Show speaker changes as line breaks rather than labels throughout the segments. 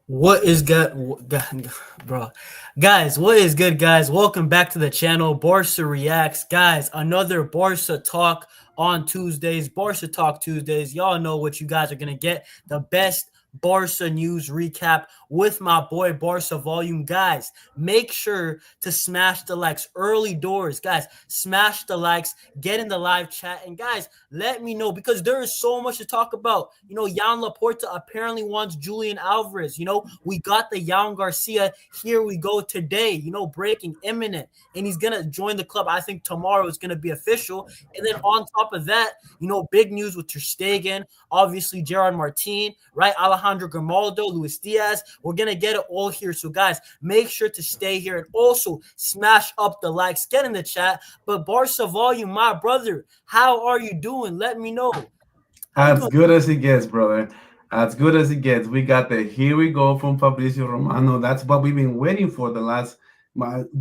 What is good, bro? Guys, what is good, guys? Welcome back to the channel, Barca Reacts. Guys, another Barca Talk on Tuesdays, Barca Talk Tuesdays. Y'all know what you guys are going to get. The best Barca news recap with my boy Barca Volume. Guys, make sure to smash the likes. Early doors, guys, smash the likes, get in the live chat. And guys, let me know because there is so much to talk about. Joan Laporta apparently wants Julian Alvarez. We got the Joan Garcia. Here we go today. Breaking imminent. And he's going to join the club. I think tomorrow is going to be official. And then on top of that, big news with Stegen, obviously Gerard Martin, right? Alejandro Grimaldo, Luis Diaz. We're going to get it all here. So, guys, make sure to stay here and also smash up the likes, get in the chat. But Barca Volume, my brother, how are you doing? Let me know.
As good as it gets, brother. As good as it gets. We got the here we go from Fabrizio Romano. That's what we've been waiting for the last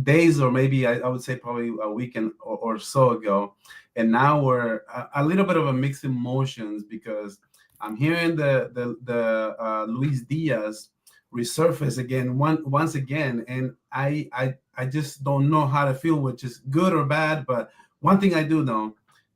days, or maybe I would say probably a weekend or so ago. And now we're a little bit of a mixed emotions because I'm hearing the Luis Diaz resurface again once again, and I just don't know how to feel, which is good or bad. But one thing I do know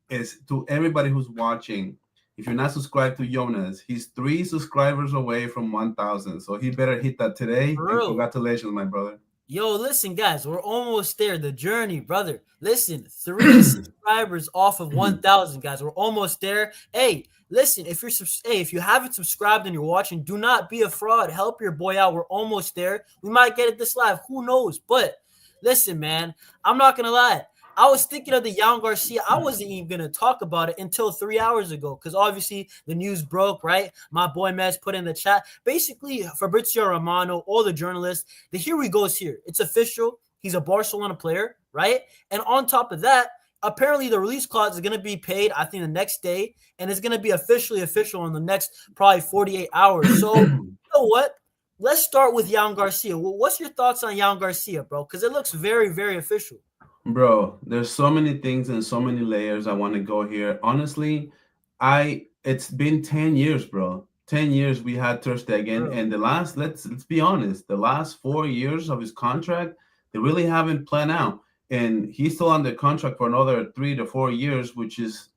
is to everybody who's watching. If you're not subscribed to Jonas, he's 3 subscribers away from 1,000. So he better hit that today. And congratulations, my brother.
Yo, listen, guys, we're almost there. The journey, brother. Listen, 3 subscribers off of 1,000, guys. We're almost there. Hey, listen, if you haven't subscribed and you're watching, do not be a fraud. Help your boy out. We're almost there. We might get it this live. Who knows? But listen, man, I'm not gonna lie. I was thinking of the Joan Garcia. I wasn't even going to talk about it until 3 hours ago because obviously the news broke, right? My boy Mez put in the chat. Basically, Fabrizio Romano, all the journalists, the here we goes here. It's official. He's a Barcelona player, right? And on top of that, apparently the release clause is going to be paid, I think, the next day, and it's going to be officially official in the next probably 48 hours. So, you know what? Let's start with Joan Garcia. Well, what's your thoughts on Joan Garcia, bro? Because it looks very, very official.
Bro, there's so many things and so many layers I want to go here. Honestly, it's been 10 years, bro. 10 years we had Ter Stegen, and the last let's be honest, the last 4 years of his contract, they really haven't planned out. And he's still under contract for another 3 to 4 years,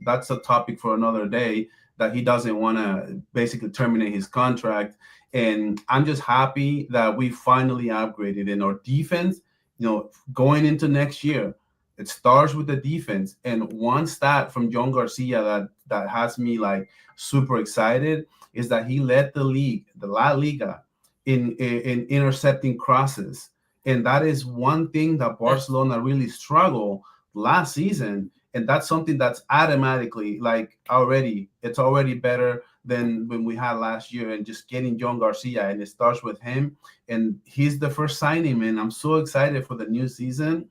that's a topic for another day, that he doesn't want to basically terminate his contract. And I'm just happy that we finally upgraded in our defense. Going into next year, it starts with the defense. And one stat from Joan Garcia that has me like super excited is that he led the league, the La Liga, in intercepting crosses. And that is one thing that Barcelona really struggled last season. And that's something that's automatically it's already better than when we had last year, and just getting Joan Garcia, and it starts with him. And he's the first signing, man. I'm so excited for the new season.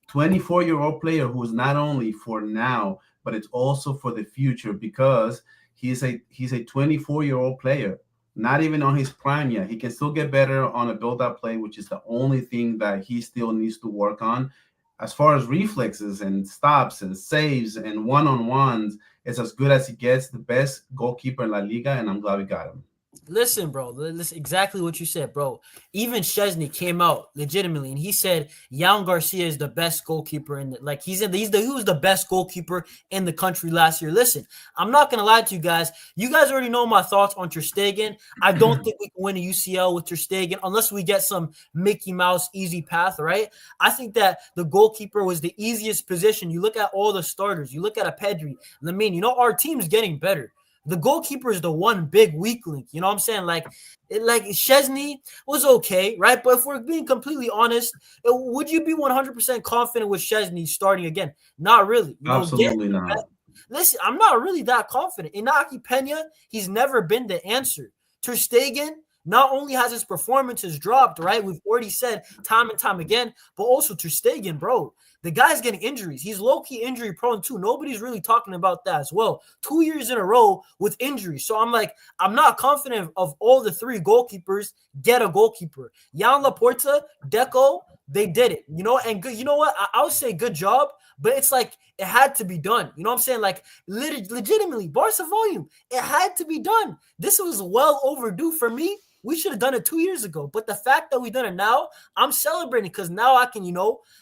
24-year-old player who's not only for now, but it's also for the future, because he's a 24-year-old player, not even on his prime yet. He can still get better on a build-up play, which is the only thing that he still needs to work on. As far as reflexes and stops and saves and one-on-ones, it's as good as he gets. The best goalkeeper in La Liga, and I'm glad we got him.
Listen, bro. Listen, exactly what you said, bro. Even Szczesny came out legitimately, and he said Joan Garcia is the best goalkeeper in the he was the best goalkeeper in the country last year. Listen, I'm not gonna lie to you guys. You guys already know my thoughts on Ter Stegen. I don't think we can win a UCL with Ter Stegen unless we get some Mickey Mouse easy path, right? I think that the goalkeeper was the easiest position. You look at all the starters. You look at a Pedri, Lamine. Our team's getting better. The goalkeeper is the one big weak link. You know what I'm saying? Like Szczesny was okay, right? But if we're being completely honest, would you be 100% confident with Szczesny starting again? Not really.
Absolutely not.
Listen, I'm not really that confident. Inaki Peña, he's never been the answer. Ter Stegen, not only has his performances dropped, right? We've already said time and time again, but also Ter Stegen, bro. The guy's getting injuries. He's low-key injury prone too. Nobody's really talking about that as well. 2 years in a row with injuries. So I'm not confident of all the 3 goalkeepers get a goalkeeper. Joan Laporta, Deco, they did it. And good. You know what? I would say good job, but it's like it had to be done. You know what I'm saying? Like legitimately, Barca Volume, it had to be done. This was well overdue for me. We should have done it 2 years ago. But the fact that we done it now, I'm celebrating because now I can,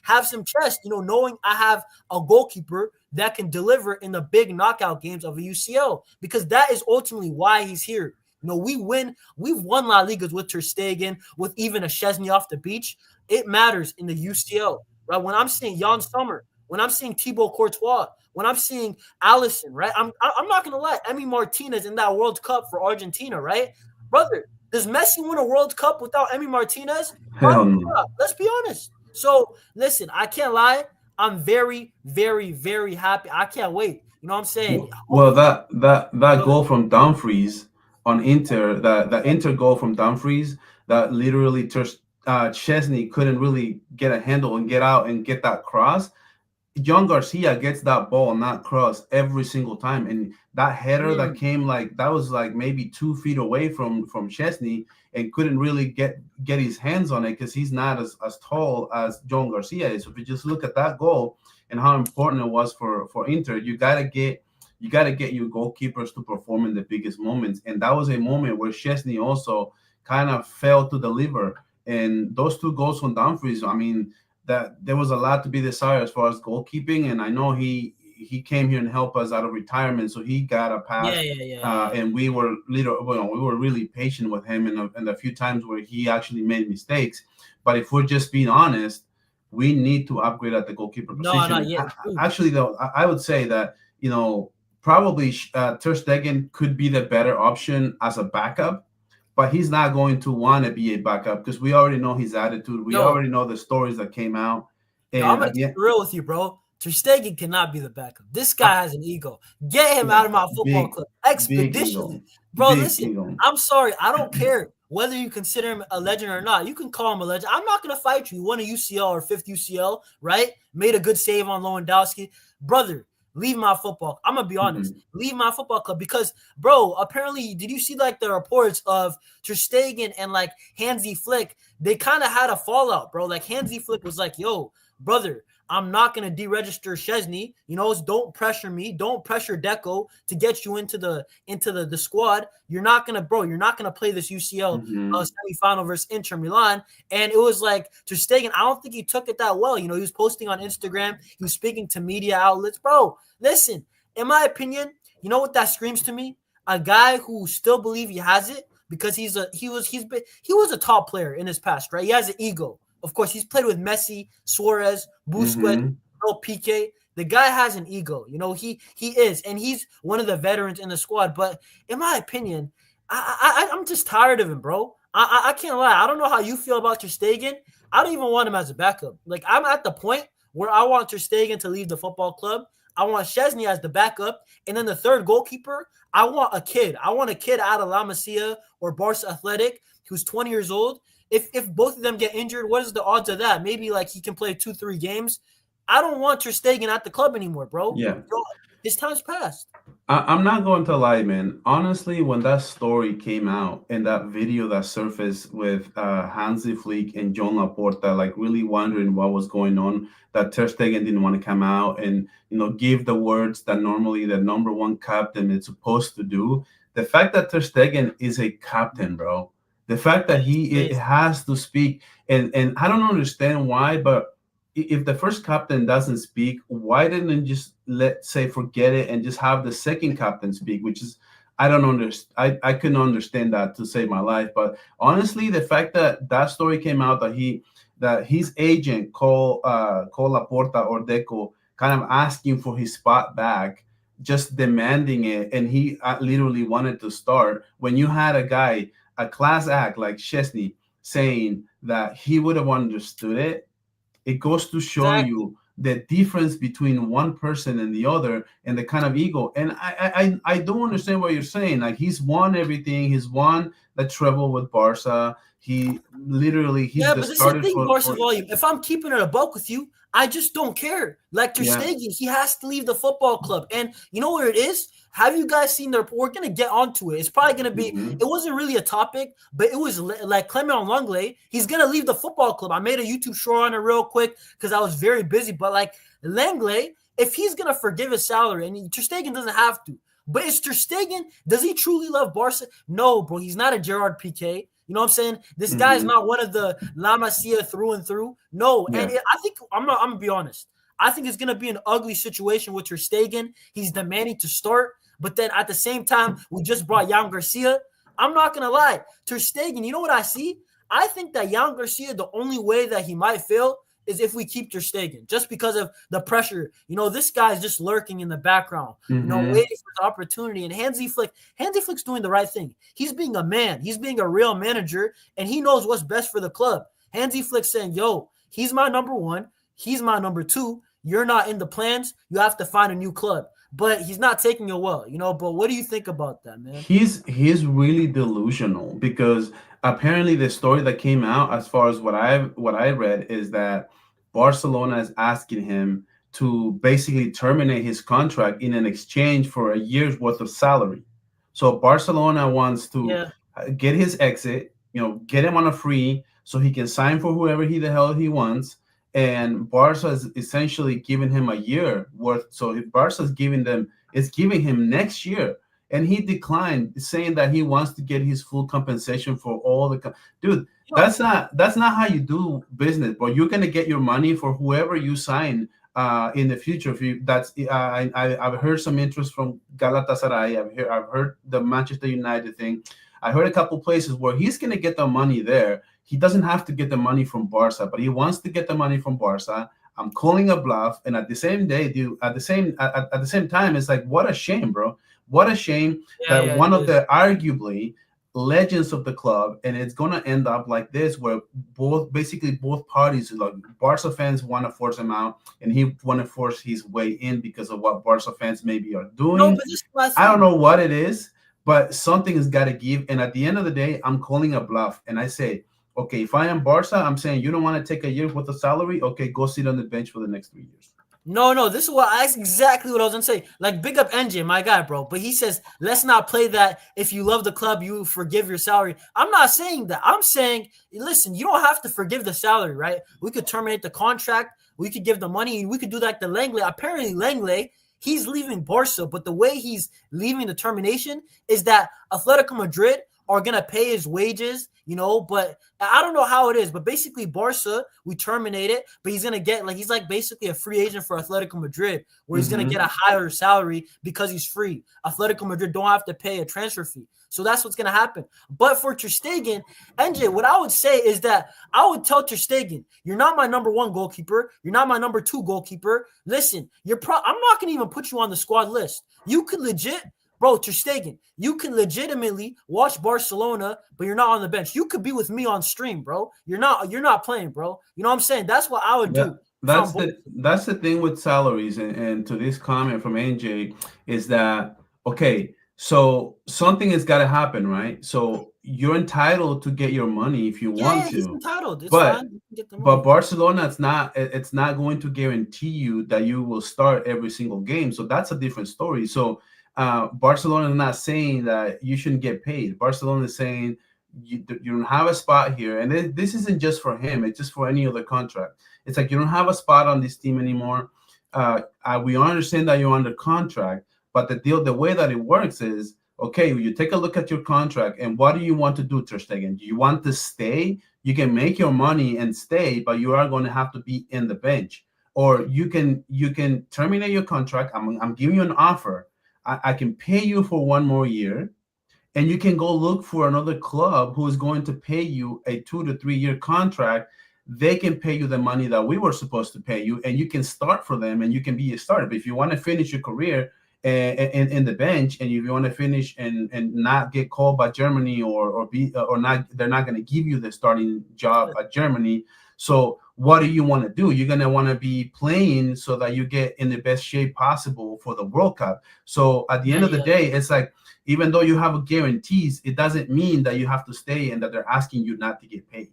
have some chest, knowing I have a goalkeeper that can deliver in the big knockout games of a UCL, because that is ultimately why he's here. We've won La Ligas with Ter Stegen, with even a Szczesny off the beach. It matters in the UCL, right? When I'm seeing Jan Sommer, when I'm seeing Thibaut Courtois, when I'm seeing Alisson, right? I'm not gonna lie, Emi Martinez in that World Cup for Argentina, right? Brother, does Messi win a World Cup without Emi Martinez?
Hell no.
Let's be honest. So listen, I can't lie. I'm very, very, very happy. I can't wait. You know what I'm saying?
Well, that goal from Dumfries on Inter, the Inter goal from Dumfries, that literally Szczesny couldn't really get a handle and get out and get that cross. Joan Garcia gets that ball and that cross every single time, and that header that came that was maybe 2 feet away from Szczesny, and couldn't really get his hands on it because he's not as tall as Joan Garcia is. So if you just look at that goal and how important it was for Inter, you gotta get your goalkeepers to perform in the biggest moments, and that was a moment where Szczesny also kind of failed to deliver. And those 2 goals from Dumfries, I mean, that there was a lot to be desired as far as goalkeeping, and I know he came here and helped us out of retirement, so he got a pass. And we were really patient with him, and a few times where he actually made mistakes. But if we're just being honest, we need to upgrade at the goalkeeper position.
No, not yet.
Actually, though, I would say that probably Ter Stegen could be the better option as a backup. But he's not going to want to be a backup because we already know his attitude. We already know the stories that came out. And
I'm going to be real with you, bro. Ter Stegen cannot be the backup. This guy has an ego. Get him out of my football club expeditiously. Bro, listen, I'm sorry. I don't care whether you consider him a legend or not. You can call him a legend. I'm not going to fight you. He won a UCL or 5th UCL, right? Made a good save on Lewandowski. Brother, leave my football. I'm going to be honest. Leave my football club because, bro, apparently, did you see the reports of Ter Stegen and Hansi Flick? They kind of had a fallout, bro. Hansi Flick was like, yo, brother, I'm not going to deregister Szczesny. Don't pressure me. Don't pressure Deco to get you into the squad. You're not going to play this UCL semifinal versus Inter Milan. And it was Ter Stegen, I don't think he took it that well. He was posting on Instagram. He was speaking to media outlets. Bro, listen, in my opinion, you know what that screams to me? A guy who still believes he has it because he was a top player in his past, right? He has an ego. Of course, he's played with Messi, Suarez, Busquets, Piqué. The guy has an ego. He is, and he's one of the veterans in the squad. But in my opinion, I'm just tired of him, bro. I can't lie. I don't know how you feel about Ter Stegen. I don't even want him as a backup. I'm at the point where I want Ter Stegen to leave the football club. I want Szczesny as the backup. And then the third goalkeeper, I want a kid. I want a kid out of La Masia or Barca Athletic who's 20 years old. If both of them get injured, what is the odds of that? Maybe he can play 2-3 games. I don't want Ter Stegen at the club anymore, bro.
Yeah.
His time's passed.
I'm not going to lie, man. Honestly, when that story came out and that video that surfaced with Hansi Flick and Joan Laporta, really wondering what was going on, that Ter Stegen didn't want to come out and, give the words that normally the number one captain is supposed to do. The fact that Ter Stegen is a captain, bro. The fact that he has to speak, and I don't understand why, but if the first captain doesn't speak, why didn't just forget it and just have the second captain speak? Which is, I don't understand. I couldn't understand that to save my life. But honestly, the fact that story came out that his agent called Laporta or Deco, kind of asking for his spot back, just demanding it, and he literally wanted to start when you had a class act like Szczesny saying that he would have understood it. It goes to show you the difference between one person and the other and the kind of ego. And I don't understand what you're saying. He's won everything. He's won the treble with Barca. He's
but this is the thing, Barca volume. If I'm keeping it a buck with you, I just don't care. Ter Stegen, he has to leave the football club. And you know where it is? Have you guys seen the report? We're going to get onto it. It's probably going to be, it wasn't really a topic, but it was Clement Langlais. He's going to leave the football club. I made a YouTube show on it real quick because I was very busy. But Langlais, if he's going to forgive his salary, and Ter Stegen doesn't have to, but it's Ter Stegen, does he truly love Barca? No, bro. He's not a Gerard Piqué. You know what I'm saying? This guy's
Mm-hmm.
not one of the La Masia through and through. No, and
Yeah.
I think I'm gonna be honest. I think it's gonna be an ugly situation with Ter Stegen. He's demanding to start, but then at the same time, we just brought Joan Garcia. I'm not gonna lie, Ter Stegen. You know what I see? I think that Joan Garcia, the only way that he might fail is if we keep Ter Stegen, just because of the pressure. You know, this guy's just lurking in the background, you know,
Mm-hmm.
waiting for the opportunity. And Hansi Flick's doing the right thing. He's being a man. He's being a real manager, and he knows what's best for the club. Hansi Flick saying, yo, he's my number one. He's my number two. You're not in the plans. You have to find a new club. But he's not taking it well, you know. But what do you think about that, man?
He's really delusional because apparently the story that came out, as far as what I read, is that Barcelona is asking him to basically terminate his contract in an exchange for a year's worth of salary. So Barcelona wants to
Yeah,
get his exit, get him on a free so he can sign for whoever he the hell he wants. And Barca is essentially giving him a year worth. So if Barca is giving him next year, and he declined, saying that he wants to get his full compensation for all dude.
yo,
That's not how you do business. But you're gonna get your money for whoever you sign in the future. If you that's I've heard some interest from Galatasaray. I've heard the Manchester United thing. I heard a couple places where he's gonna get the money there. He doesn't have to get the money from Barca, but he wants to get the money from Barca. I'm calling a bluff, and at the same day, dude, at the same time, it's like, what a shame, bro. What a shame
yeah,
that
yeah,
one
it
of
is.
the arguably legends of the club, and it's gonna end up like this, where both parties, like Barca fans, want to force him out, and he want to force his way in because of what Barca fans maybe are
No,
doing.
but this is my
I don't
thing.
know what it is, but something has got to give. And at the end of the day, I'm calling a bluff, and I say, okay, if I am Barca, I'm saying you don't want to take a year worth of salary. Okay, go sit on the bench for the next 3 years.
No, this is what that's exactly what I was gonna say. Like, big up NJ, my guy, bro. But he says, let's not play that. If you love the club, you forgive your salary. I'm not saying that. I'm saying, listen, you don't have to forgive the salary, right? We could terminate the contract. We could give the money. We could do that to Langley. Apparently, Langley, he's leaving Barca, but the way he's leaving the termination is that Atletico Madrid are gonna pay his wages, you know. But I don't know how it is, but basically Barca, we terminate it, but he's gonna get he's like basically a free agent for Atletico Madrid, where he's gonna
Mm-hmm.
get a higher salary because he's free. Atletico Madrid don't have to pay a transfer fee, so that's what's gonna happen. But for Ter Stegen, NJ, what I would say is that I would tell Ter Stegen, you're not my number one goalkeeper, you're not my number two goalkeeper. Listen, I'm not gonna even put you on the squad list. You could legit. Bro, Ter Stegen, you can legitimately watch Barcelona, but you're not on the bench. You could be with me on stream, bro. You're not playing, bro. You know what I'm saying? That's what I would
That
do if I'm
that's
Barca.
the thing with salaries, and to this comment from NJ is that okay, so something has got to happen, right? So you're entitled to get your money if you want
Yeah, he's
to,
entitled. It's
but
fine. You can get the
but
money.
Barcelona, it's not going to guarantee you that you will start every single game. So that's a different story. So Barcelona is not saying that you shouldn't get paid. Barcelona is saying you don't have a spot here, and this isn't just for him. It's just for any other contract. It's like you don't have a spot on this team anymore. We understand that you're under contract, but the way that it works is okay. You take a look at your contract, and what do you want to do, Ter Stegen? Do you want to stay? You can make your money and stay, but you are going to have to be in the bench. Or you can terminate your contract. I'm giving you an offer. I can pay you for 1 more year, and you can go look for another club who is going to pay you a 2 to 3 year contract. They can pay you the money that we were supposed to pay you, and you can start for them, and you can be a starter. But if you want to finish your career in the bench, and if you want to finish and not get called by Germany or not, they're not going to give you the starting job at Germany. So what do you want to do? You're going to want to be playing so that you get in the best shape possible for the World Cup. So at the
Yeah,
end of the
yeah.
day, it's like, even though you have guarantees, it doesn't mean that you have to stay and that they're asking you not to get paid.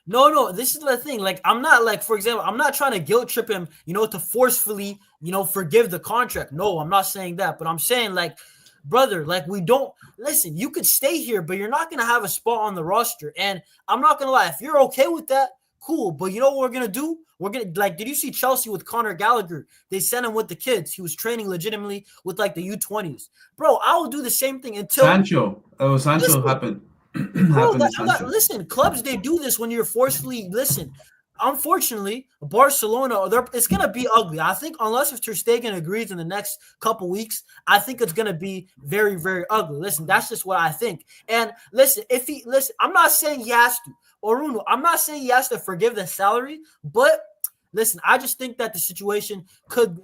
No. This is the thing. Like, I'm not like, for example, I'm not trying to guilt trip him, you know, to forcefully, you know, forgive the contract. No, I'm not saying that. But I'm saying, like, brother, like, we don't listen. You could stay here, but you're not gonna have a spot on the roster. And I'm not gonna lie, if you're okay with that, cool. But you know what we're gonna do? We're gonna like, did you see Chelsea with Conor Gallagher? They sent him with the kids. He was training legitimately with like the U20s. Bro, I will do the same thing until
Sancho
listen.
happened.
Bro,
happen in Sancho.
listen, clubs they do this when you're forcefully listen. Unfortunately, Barcelona, it's gonna be ugly. I think unless if Ter Stegen agrees in the next couple weeks, I think it's gonna be very, very ugly. Listen, that's just what I think. And listen, I'm not saying he has to, Oruno, I'm not saying he has to forgive the salary, but listen, I just think that the situation could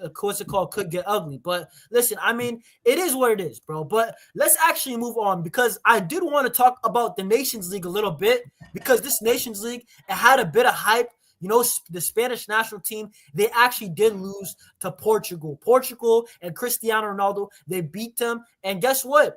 get ugly. But listen, I mean, it is what it is, bro. But let's actually move on because I did want to talk about the Nations League a little bit because this Nations League, it had a bit of hype. You know, the Spanish national team, they actually did lose to Portugal. Portugal and Cristiano Ronaldo, they beat them. And guess what?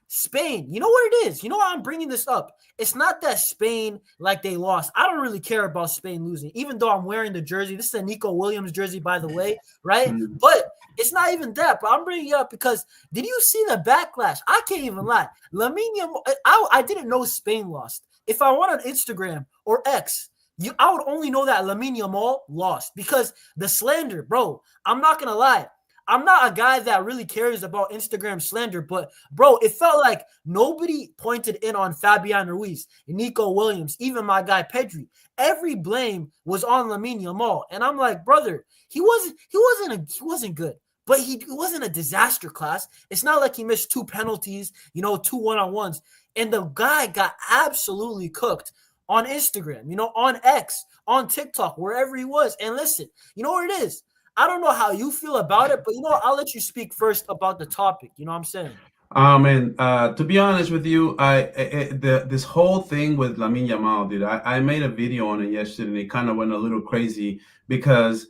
Spain, you know what it is? You know why I'm bringing this up? It's not that Spain, like they lost. I don't really care about Spain losing, even though I'm wearing the jersey. This is a Nico Williams jersey, by the way, right?
Mm.
But it's not even that. But I'm bringing it up because did you see the backlash? I can't even lie. Lamine Yamal, I didn't know Spain lost. If I went on Instagram or X, I would only know that Lamine Yamal lost because the slander, bro. I'm not gonna lie. I'm not a guy that really cares about Instagram slander, but bro, it felt like nobody pointed in on Fabian Ruiz, Nico Williams, even my guy Pedri. Every blame was on Lamine Yamal, and I'm like, brother, he wasn't good, but he wasn't a disaster class. It's not like he missed 2 penalties, 2 1-on-1s, and the guy got absolutely cooked on Instagram, on X, on TikTok, wherever he was. And listen, you know what it is? I don't know how you feel about it, but I'll let you speak first about the topic. You know what I'm saying?
And to be honest with you, this whole thing with Lamine Yamal, dude, I made a video on it yesterday, and it kind of went a little crazy because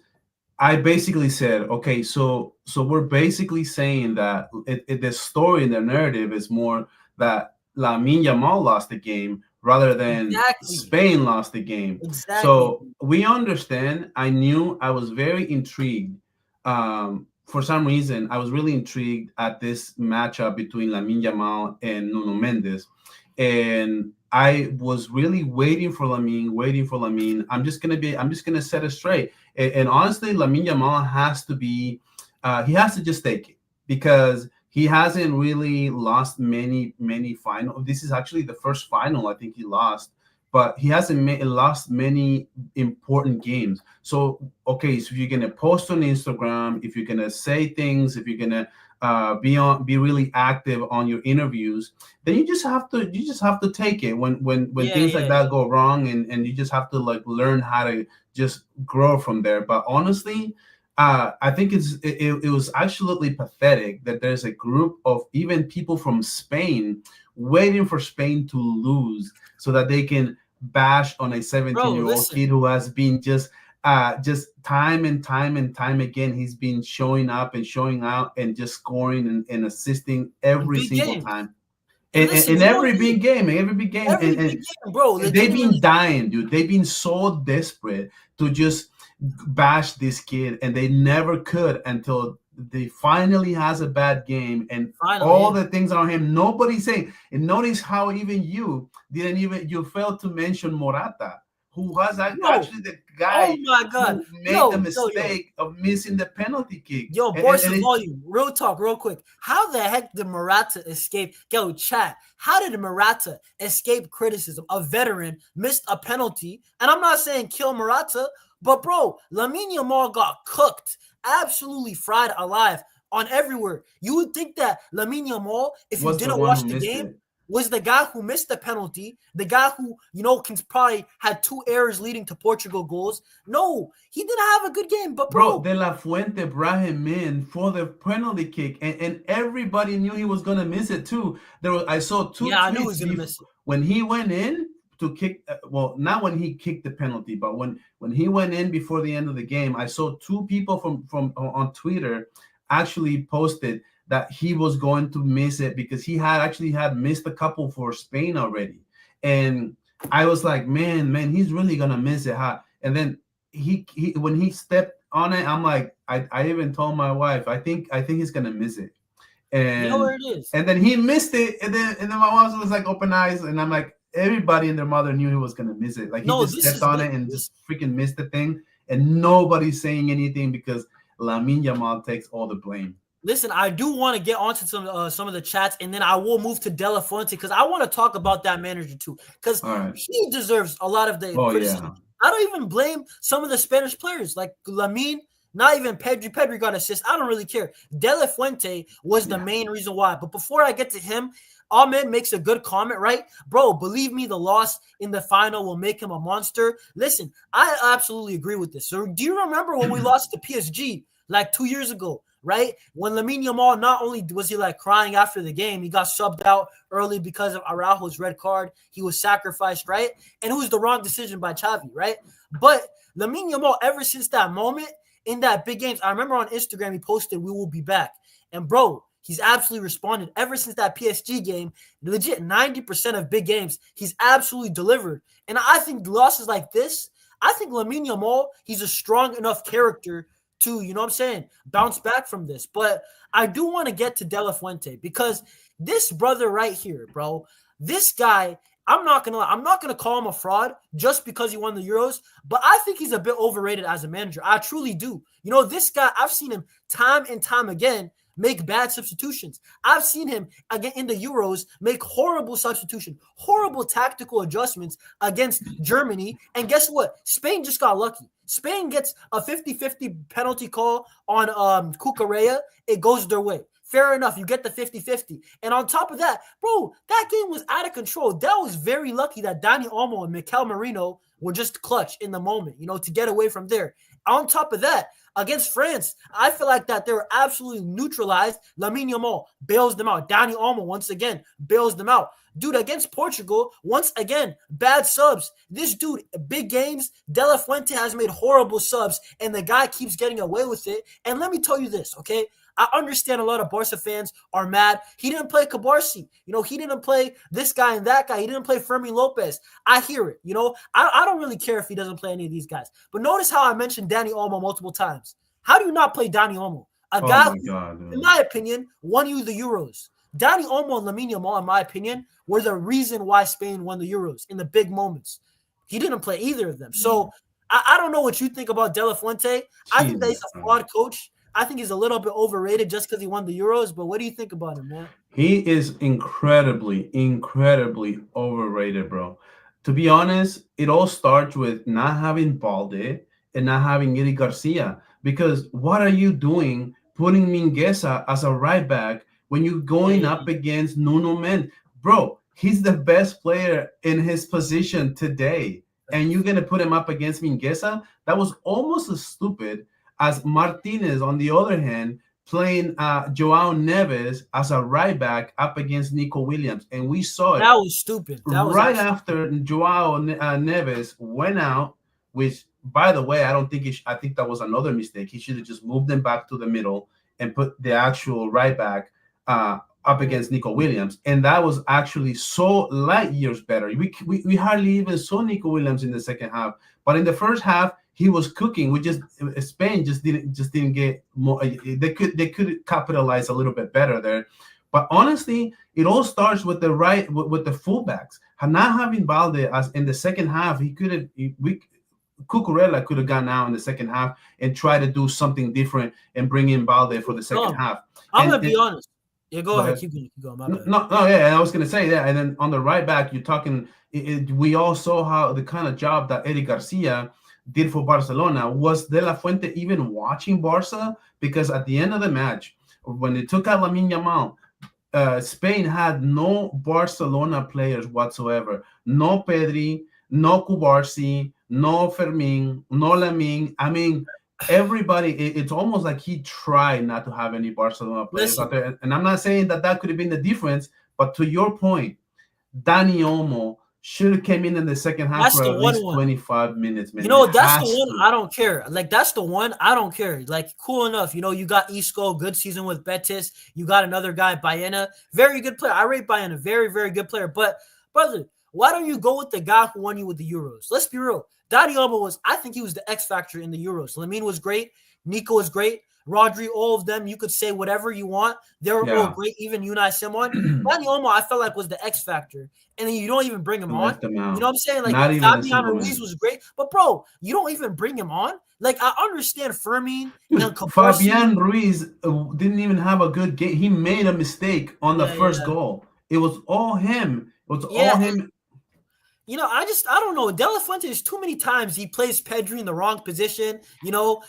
I basically said, okay, so we're basically saying that the story and the narrative is more that Lamine Yamal lost the game rather than Spain lost the game.
Exactly.
So we understand. I knew I was very intrigued. For some reason, I was really intrigued at this matchup between Lamine Yamal and Nuno Mendes. And I was really waiting for Lamine. I'm just gonna set it straight. And honestly, Lamine Yamal has to be, he has to just take it because he hasn't really lost many finals. This is actually the first final I think he lost, but he hasn't lost many important games. So okay, so if you're gonna post on Instagram, if you're gonna say things, if you're gonna be really active on your interviews, then you just have to take it when things like that go wrong, and you just have to like learn how to just grow from there. But honestly, I think it was absolutely pathetic that there's a group of even people from Spain waiting for Spain to lose so that they can bash on a 17-year-old kid who has been just time and time again. He's been showing up and showing out and just scoring and assisting every single time. In every big game,
bro.
They've been dying, dude. They've been so desperate to just bash this kid, and they never could until they finally has a bad game, and all the things on him. Nobody's saying. And notice how even you failed to mention Morata, who was actually the guy who made the mistake of missing the penalty kick.
Volume, real talk, real quick. How the heck did Morata escape? Chat. How did Morata escape criticism? A veteran missed a penalty, and I'm not saying kill Morata, but bro, Lamine Yamal got cooked, absolutely fried alive on everywhere. You would think that Lamine Yamal, if you didn't watch the game, was the guy who missed the penalty, the guy who, can probably had 2 errors leading to Portugal goals. No, he didn't have a good game. But bro,
De La Fuente brought him in for the penalty kick, and everybody knew he was gonna miss it too. I saw 2 tweets
I knew he was gonna miss it.
When he went in to kick, not when he kicked the penalty, but when he went in before the end of the game, I saw 2 people from on Twitter actually posted that he was going to miss it because he had missed a couple for Spain already. And I was like, man, he's really gonna miss it, huh? And then he when he stepped on it, I'm like, I even told my wife, I think he's gonna miss it. And
you know where it is.
And then he missed it, and then my wife was like open eyes, and I'm like, everybody and their mother knew he was gonna miss it. Like he just stepped on it and just freaking missed the thing, and nobody's saying anything because Lamine Yamal takes all the blame.
Listen, I do want to get onto some of the chats, and then I will move to De La Fuente because I want to talk about that manager too, because he deserves a lot of the criticism.
Yeah.
I don't even blame some of the Spanish players like Lamine. Not even Pedri. Pedri got assist. I don't really care. De La Fuente was the main reason why. But before I get to him, Ahmed makes a good comment, right? Bro, believe me, the loss in the final will make him a monster. Listen, I absolutely agree with this. So do you remember when we lost to PSG like 2 years ago? Right? When Lamine Yamal, not only was he like crying after the game, he got subbed out early because of Araujo's red card. He was sacrificed, right? And it was the wrong decision by Xavi, right? But Lamine Yamal, ever since that moment in that big games, I remember on Instagram he posted, "We will be back." And bro, he's absolutely responded ever since that PSG game. Legit 90% of big games, he's absolutely delivered. And I think losses like this, I think Lamine Yamal, he's a strong enough character to, you know what I'm saying, bounce back from this. But I do want to get to De La Fuente because this brother right here, bro, this guy, I'm not gonna call him a fraud just because he won the Euros, but I think he's a bit overrated as a manager. I truly do. You know, this guy, I've seen him time and time again make bad substitutions. I've seen him again in the Euros make horrible substitution, horrible tactical adjustments against Germany. And guess what? Spain just got lucky. Spain gets a 50-50 penalty call on Cucurella. It goes their way. Fair enough. You get the 50-50. And on top of that, bro, that game was out of control. That was very lucky that Dani Olmo and Mikel Merino were just clutch in the moment, you know, to get away from there. On top of that, against France, I feel like that they were absolutely neutralized. Lamine Yamal bails them out. Dani Olmo, once again, bails them out. Dude, against Portugal, once again, bad subs. This dude, big games, De La Fuente has made horrible subs, and the guy keeps getting away with it. And let me tell you this, okay? I understand a lot of Barca fans are mad. He didn't play Cabarsi. You know, he didn't play this guy and that guy. He didn't play Fermin Lopez. I hear it. You know, I don't really care if he doesn't play any of these guys. But notice how I mentioned Dani Olmo multiple times. How do you not play Dani Olmo? A guy who, in my opinion, won you the Euros. Dani Olmo and Lamine Yamal, in my opinion, were the reason why Spain won the Euros in the big moments. He didn't play either of them. So I don't know what you think about De La Fuente. I think that he's a flawed coach. I think he's a little bit overrated just because he won the Euros. But what do you think about him, man?
He is incredibly, incredibly overrated, bro. To be honest, it all starts with not having Balde and not having Eric Garcia. Because what are you doing putting Mingueza as a right back when you're going up against Nuno Mendes? Bro, he's the best player in his position today. And you're going to put him up against Mingueza? That was almost as stupid as Martinez, on the other hand, playing Joao Neves as a right back up against Nico Williams. And we saw it.
That was stupid. That was
right after Joao Neves went out, which, by the way, I think that was another mistake. He should have just moved them back to the middle and put the actual right back up against Nico Williams. And that was actually so light years better. We hardly even saw Nico Williams in the second half. But in the first half, he was cooking. Spain just didn't get more. They could capitalize a little bit better there. But honestly, it all starts with the fullbacks. Not having Balde as in the second half, Cucurella could have gone out in the second half and try to do something different and bring in Balde for the second half.
I'm gonna be honest. Yeah, go ahead. Keep going. My bad.
No, yeah, I was gonna say that. And then on the right back, you're talking. We all saw how the kind of job that Eric Garcia did for Barcelona. Was De La Fuente even watching Barca? Because at the end of the match, when they took out Lamine Yamal, Spain had no Barcelona players whatsoever. No Pedri, no Cubarsi, no Fermin, no Lamine. I mean, everybody, it's almost like he tried not to have any Barcelona players out there. And I'm not saying that could have been the difference, but to your point, Dani Olmo should have came in the second half for at least 25 minutes, man.
You know, that's the one I don't care. Like, that's the one I don't care. Like, cool enough. You know, you got Isco, good season with Betis. You got another guy, Baena, very good player. I rate Baena, very, very good player. But, brother, why don't you go with the guy who won you with the Euros? Let's be real. Dani Olmo I think he was the X factor in the Euros. Lamine was great. Nico was great. Rodri, all of them. You could say whatever you want. They were all
Yeah.
great. Even Unai Simon. Dani Olmo, I felt like was the X factor, and then you don't even bring him
And
on.
left them
You know
out.
what I'm saying? Like
Not even a
Fabian
single
Ruiz
minute.
was great, but bro, you don't even bring him on. Like I understand Fermin and
Dude,
Cabarsi.
Fabian Ruiz didn't even have a good game. He made a mistake on the
Yeah,
first
yeah,
goal. It was all him. It was
yeah.
all him.
I don't know. De La Fuente is too many times he plays Pedri in the wrong position.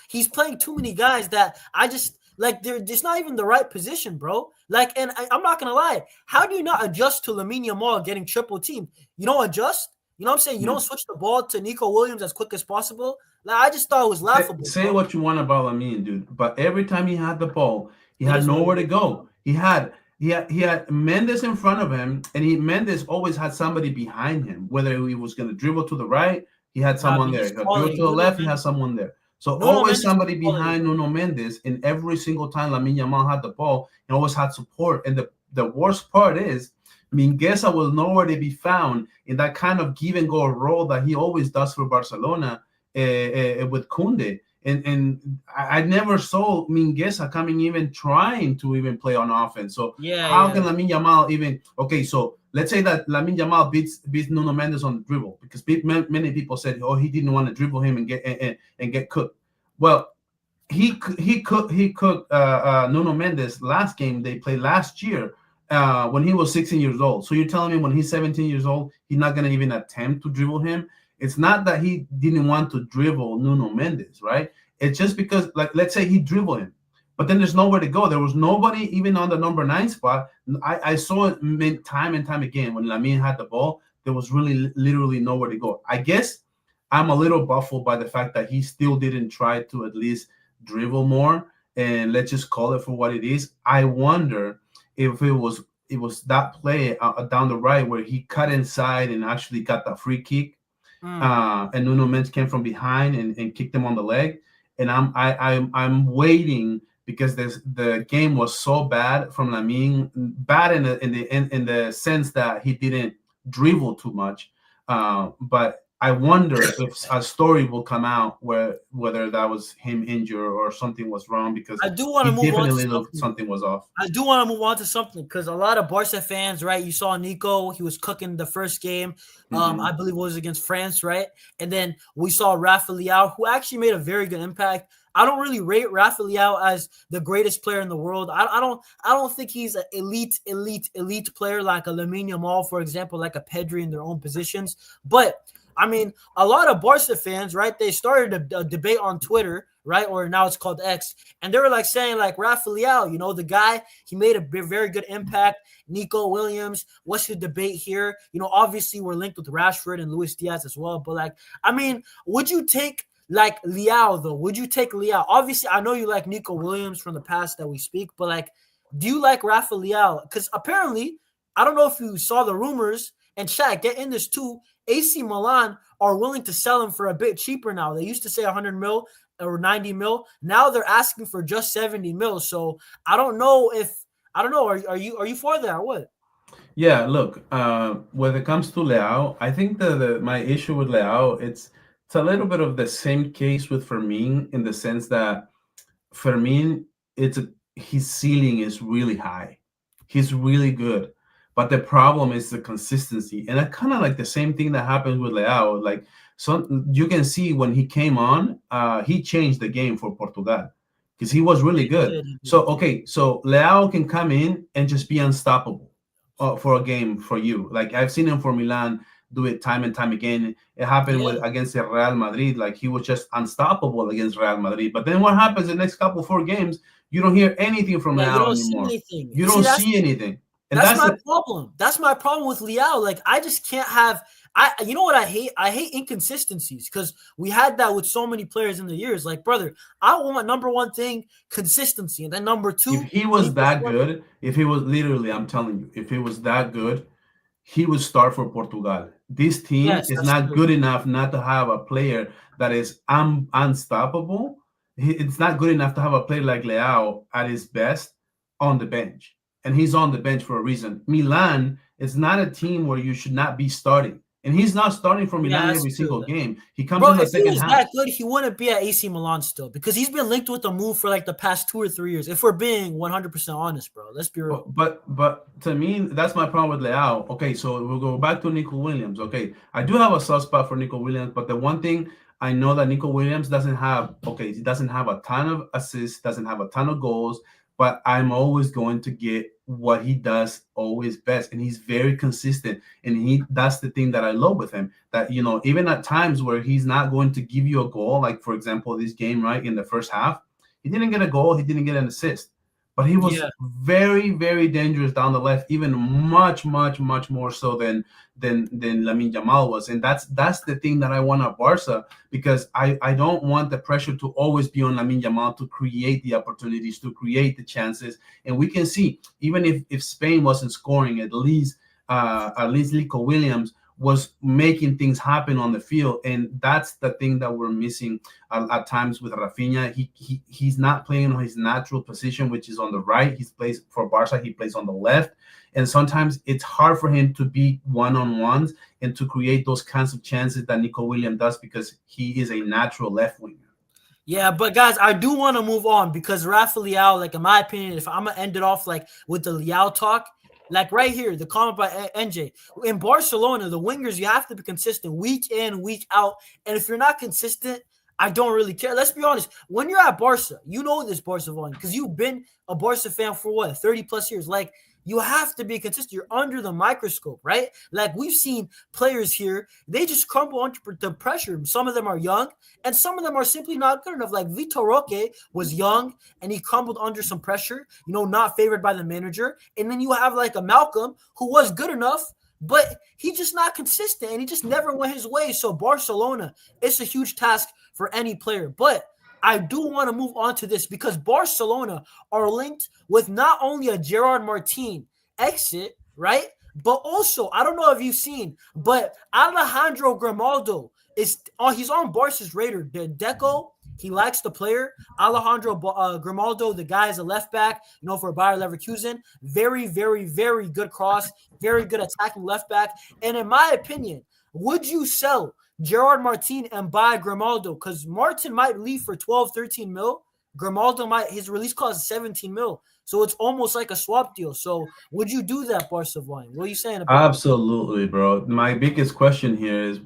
He's playing too many guys that I just like. They're just not even the right position, bro. Like, and I'm not gonna lie. How do you not adjust to Lamine Yamal getting triple teamed? You don't adjust. You know what I'm saying? You don't switch the ball to Nico Williams as quick as possible. Like, I just thought it was laughable,
Say
bro.
what you want about Lamine, dude, but every time he had the ball, he
It
had
is what it
nowhere to
is.
go. He had Mendes in front of him, and Mendes always had somebody behind him. Whether he was going to dribble to the right, he had
Nah,
someone
but
there.
he's
He had dribble
calling
to the
Nuno
left, he had
Mendes.
someone there. So
Nuno
always
Mendes is
somebody
calling,
behind
bro.
Nuno Mendes, and every single time Lamine Yamal had the ball, he always had support. And the worst part is, Mingueza was nowhere to be found in that kind of give and go role that he always does for Barcelona with Kunde. And I never saw Mingueza coming, even trying to even play on offense. So
Yeah,
how
yeah.
can Lamine Yamal even? Okay, so let's say that Lamine Yamal beats Nuno Mendes on the dribble, because many people said, oh, he didn't want to dribble him and get cooked. Well, he cooked Nuno Mendes last game they played last year when he was 16 years old. So you're telling me when he's 17 years old, he's not going to even attempt to dribble him? It's not that he didn't want to dribble Nuno Mendes, right? It's just because, like, let's say he dribbled him, but then there's nowhere to go. There was nobody even on the number 9 spot. I saw it time and time again when Lamine had the ball. There was really literally nowhere to go. I guess I'm a little baffled by the fact that he still didn't try to at least dribble more, and let's just call it for what it is. I wonder if it was that play down the right where he cut inside and actually got the free kick,
Mm.
and Nuno Mendes came from behind and kicked him on the leg. And I'm waiting, because the game was so bad from Lamine, bad in the sense that he didn't dribble too much, but I wonder if a story will come out whether that was him injured or something was wrong, because
I do want to
he
move on to
definitely looked
something.
something was off.
I do want to move on to something because a lot of Barca fans, right? You saw Nico; he was cooking the first game. I
Hmm.
believe it was against France, right? And then we saw Rafa Leao, who actually made a very good impact. I don't really rate Rafa Leao as the greatest player in the world. I don't think he's an elite player like a Lamine Yamal, for example, like a Pedri in their own positions. But I mean, a lot of Barca fans, right? They started a debate on Twitter, right? Or now it's called X, and they were like saying, like Rafa Leao, the guy, he made a very good impact. Nico Williams, what's the debate here? Obviously we're linked with Rashford and Luis Diaz as well, but like, I mean, would you take like Leao though? Would you take Leao? Obviously, I know you like Nico Williams from the past that we speak, but like, do you like Rafa Leao? Because apparently, I don't know if you saw the rumors, and Shaq, get in this too. AC Milan are willing to sell him for a bit cheaper now. They used to say 100 mil or 90 mil. Now they're asking for just 70 mil. So I don't know if I don't know. Are you for that or what?
Yeah, look, when it comes to Leao, I think my issue with Leao, it's a little bit of the same case with Fermin, in the sense that Fermin, his ceiling is really high. He's really good, but the problem is the consistency, and I kind of like the same thing that happens with Leao. Like, so you can see when he came on, he changed the game for Portugal, because he was really
Yeah, he
good.
did. He did.
So
He did.
okay, so Leao can come in and just be unstoppable for a game for you. Like, I've seen him for Milan do it time and time again. It happened
Yeah.
against the Real Madrid. Like, he was just unstoppable against Real Madrid. But then what happens the next couple 4 games? You don't hear anything from
Yeah. You
Leao
don't see
anymore.
anything.
You
See,
don't
that's
see anything, and
That's
that's
my
the
problem. That's my problem with Leao. Like, I just can't have. You know what I hate? I hate inconsistencies because we had that with so many players in the years. Like, brother, I want number one thing consistency, and then number
if
two,
he
you
was
need to
that
score.
good, if he was literally, I'm telling you, if he was that good, he would start for Portugal. This team
Yes,
is
that's
not
true.
good enough not to have a player that is unstoppable. It's not good enough to have a player like Leao at his best on the bench. And he's on the bench for a reason. Milan is not a team where you should not be starting. And he's not starting for
Yeah,
Milan
that's
every
true.
single game. He comes
Bro,
in the
if he
second
was
half.
that good, he wouldn't be at AC Milan still because he's been linked with the move for like the past 2 or 3 years. If we're being 100% honest, bro, let's be real.
But to me, that's my problem with Leao. Okay, so we'll go back to Nico Williams. Okay, I do have a soft spot for Nico Williams, but the one thing I know that Nico Williams doesn't have, okay, he doesn't have a ton of assists, doesn't have a ton of goals, but I'm always going to get what he does always best, and he's very consistent. And that's the thing that I love with him. That even at times where he's not going to give you a goal, like for example this game, right in the first half, he didn't get a goal, he didn't get an assist, but he was
Yeah.
very, very dangerous down the left, even much, much, much more so than Lamine Yamal was. And that's the thing that I want at Barca, because I don't want the pressure to always be on Lamine Yamal to create the opportunities, to create the chances. And we can see, even if Spain wasn't scoring, at least Nico Williams was making things happen on the field, and that's the thing that we're missing at times with Rafinha. He's not playing on his natural position, which is on the right. He plays for Barca, he plays on the left, and sometimes it's hard for him to be one-on-ones and to create those kinds of chances that Nico Williams does, because he is a natural left winger.
Yeah, but guys, I do want to move on because Rafa Leao, like in my opinion, if I'm gonna end it off like with the Leao talk, like right here, the comment by NJ in Barcelona, the wingers you have to be consistent week in, week out, and if you're not consistent, I don't really care. Let's be honest. When you're at Barca, you know this Barca volume because you've been a Barca fan for what 30 plus years. Like you have to be consistent. You're under the microscope, right? Like we've seen players here, they just crumble under the pressure. Some of them are young, and some of them are simply not good enough. Like Vitor Roque was young, and he crumbled under some pressure. Not favored by the manager. And then you have like a Malcolm who was good enough, but he's just not consistent, and he just never went his way. So Barcelona, it's a huge task for any player. But I do want to move on to this because Barcelona are linked with not only a Gerard Martin exit, right? But also, I don't know if you've seen, but Alejandro Grimaldo he's on Barca's radar. The Deco, he likes the player. Alejandro Grimaldo, the guy is a left back, for Bayer Leverkusen. Very, very, very good cross, very good attacking left back. And in my opinion, would you sell Gerard Martin and buy Grimaldo? Because Martin might leave for 12, 13 mil. Grimaldo his release clause is 17 mil. So it's almost like a swap deal. So would you do that, Barca Wine? What are you saying about
Absolutely, bro. My biggest question here is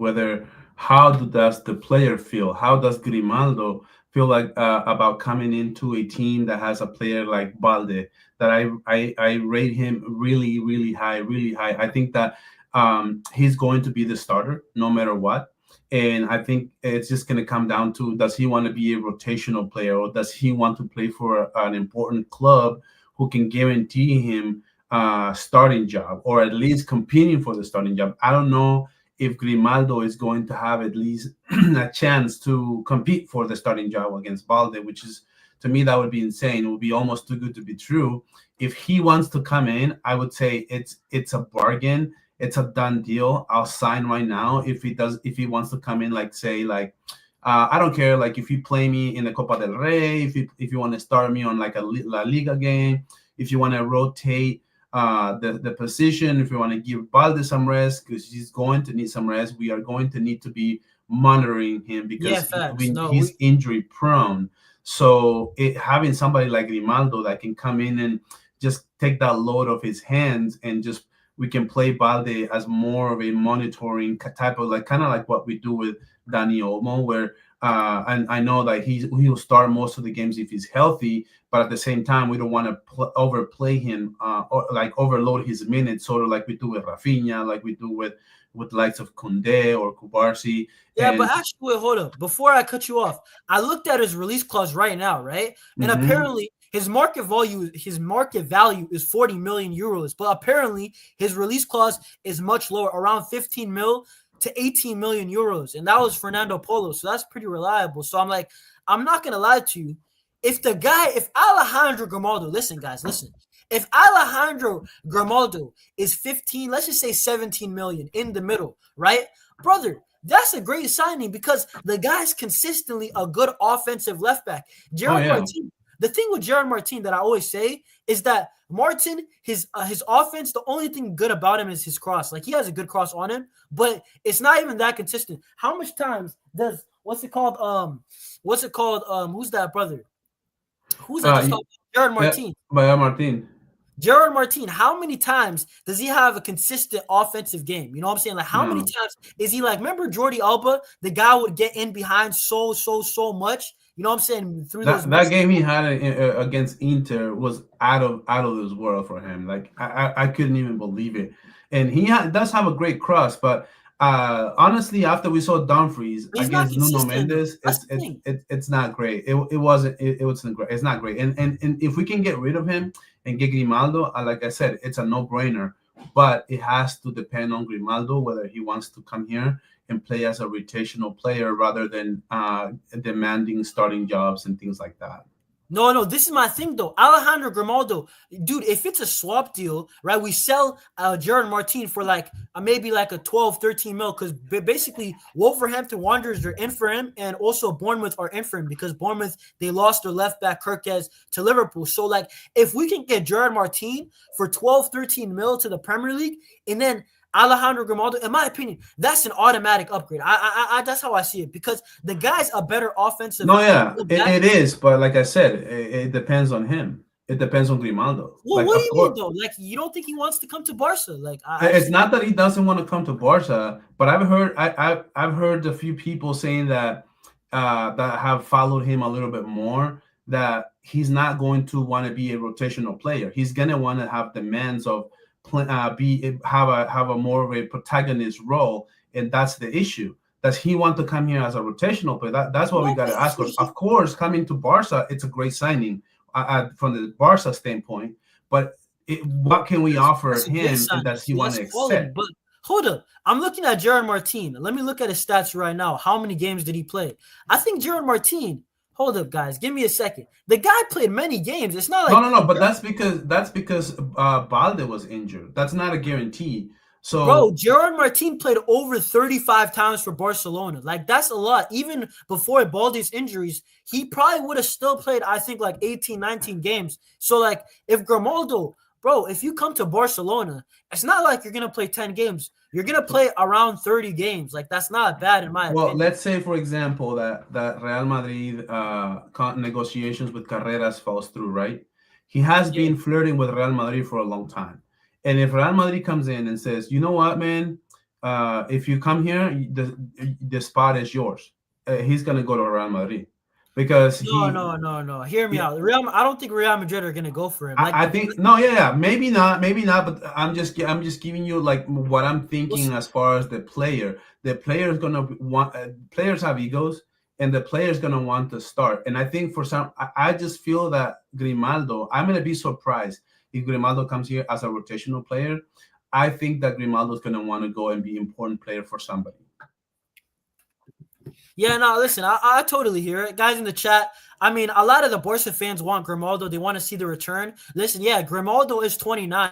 how does the player feel? How does Grimaldo feel like about coming into a team that has a player like Balde? That I rate him really, really high, really high. I think that he's going to be the starter no matter what. And I think it's just going to come down to, does he want to be a rotational player, or does he want to play for an important club who can guarantee him starting job, or at least competing for the starting job? I don't know if Grimaldo is going to have at least a chance to compete for the starting job against Balde, which is, to me, that would be insane. It would be almost too good to be true. If he wants to come in, I would say it's a bargain. It's a done deal. I'll sign right now if he wants to come in, I don't care. Like if you play me in the Copa del Rey, if you want to start me on like a La Liga game, if you want to rotate the position, if you want to give Balde some rest, because he's going to need some rest. We are going to need to be monitoring him because he's injury prone. So having somebody like Grimaldo that can come in and just take that load off his hands, and just we can play Balde as more of a monitoring type of, kind of like what we do with Dani Olmo, where and I know that he'll start most of the games if he's healthy, but at the same time, we don't want to overplay him or like overload his minutes, sort of like we do with Rafinha, like we do with the likes of Koundé or Kubarsi.
Yeah, but actually, wait, hold up. Before I cut you off, I looked at his release clause right now, right? And apparently his market value is 40 million euros, but apparently his release clause is much lower, around 15 mil to 18 million euros. And that was Fernando Polo. So that's pretty reliable. So I'm like, I'm not going to lie to you. If Alejandro Grimaldo, listen, guys, listen. If Alejandro Grimaldo is 15, let's just say 17 million in the middle, right? Brother, that's a great signing because the guy's consistently a good offensive left back. Gerard Martin, the thing with Gerard Martin that I always say is that Martin, his offense, the only thing good about him is his cross. Like, he has a good cross on him, but it's not even that consistent. How much times does what's it called? Who's that brother? Who's that just called? Gerard Martin.
Martin.
Gerard Martin, how many times does he have a consistent offensive game? You know what I'm saying? Like, how many times is he like, remember Jordi Alba? The guy would get in behind so much. You know what I'm saying? Through
that game he had against Inter was out of this world for him. Like, I couldn't even believe it. And he does have a great cross, but honestly, after we saw Dumfries against Nuno Mendes, it's not great. It wasn't great. It's not great. And if we can get rid of him and get Grimaldo, like I said, it's a no-brainer. But it has to depend on Grimaldo whether he wants to come here and play as a rotational player rather than demanding starting jobs and things like that.
No, this is my thing, though. Alejandro Grimaldo, dude, if it's a swap deal, right, we sell Gerard Martin for maybe a 12, 13 mil, because basically Wolverhampton Wanderers are in for him, and also Bournemouth are in for him because Bournemouth, they lost their left back Kirkez to Liverpool. So, if we can get Gerard Martin for 12, 13 mil to the Premier League, and then Alejandro Grimaldo, in my opinion, that's an automatic upgrade. I that's how I see it, because the guy's a better offensive.
No, yeah, it is, but like I said, it depends on him. It depends on Grimaldo.
Well, what do you mean though? You don't think he wants to come to Barca?
It's not that he doesn't want to come to Barca, but I've heard a few people saying that that have followed him a little bit more, that he's not going to want to be a rotational player. He's gonna want to have demands of have a more of a protagonist role, and that's the issue. Does he want to come here as a rotational player? That's what we got to ask. Of course, coming to Barca, it's a great signing from the Barca standpoint. But what can we offer him, and does he want to accept?
But hold up, I'm looking at Gerard Martin. Let me look at his stats right now. How many games did he play? I think Gerard Martin. Hold up, guys. Give me a second. The guy played many games. It's not like
no. But that's because Balde was injured. That's not a guarantee. So,
bro, Gerard Martin played over 35 times for Barcelona. That's a lot. Even before Balde's injuries, he probably would have still played, I think, 18, 19 games. So, if Grimaldo, bro, if you come to Barcelona, it's not like you're gonna play 10 games. You're gonna play around 30 games. That's not bad in my opinion.
Well, let's say, for example, that Real Madrid negotiations with Carreras falls through, right? He has been flirting with Real Madrid for a long time. And if Real Madrid comes in and says, you know what, man, if you come here, the spot is yours. He's gonna go to Real Madrid. Because
no. Hear me out. I don't think Real Madrid are gonna go for him.
I think maybe not. But I'm just giving you what I'm thinking as far as the player. The player is gonna want. Players have egos, and the player is gonna want to start. And I think I just feel that Grimaldo. I'm gonna be surprised if Grimaldo comes here as a rotational player. I think that Grimaldo is gonna want to go and be an important player for somebody.
Yeah, no, listen, I totally hear it. Guys in the chat, I mean, a lot of the Barca fans want Grimaldo. They want to see the return. Listen, yeah, Grimaldo is 29,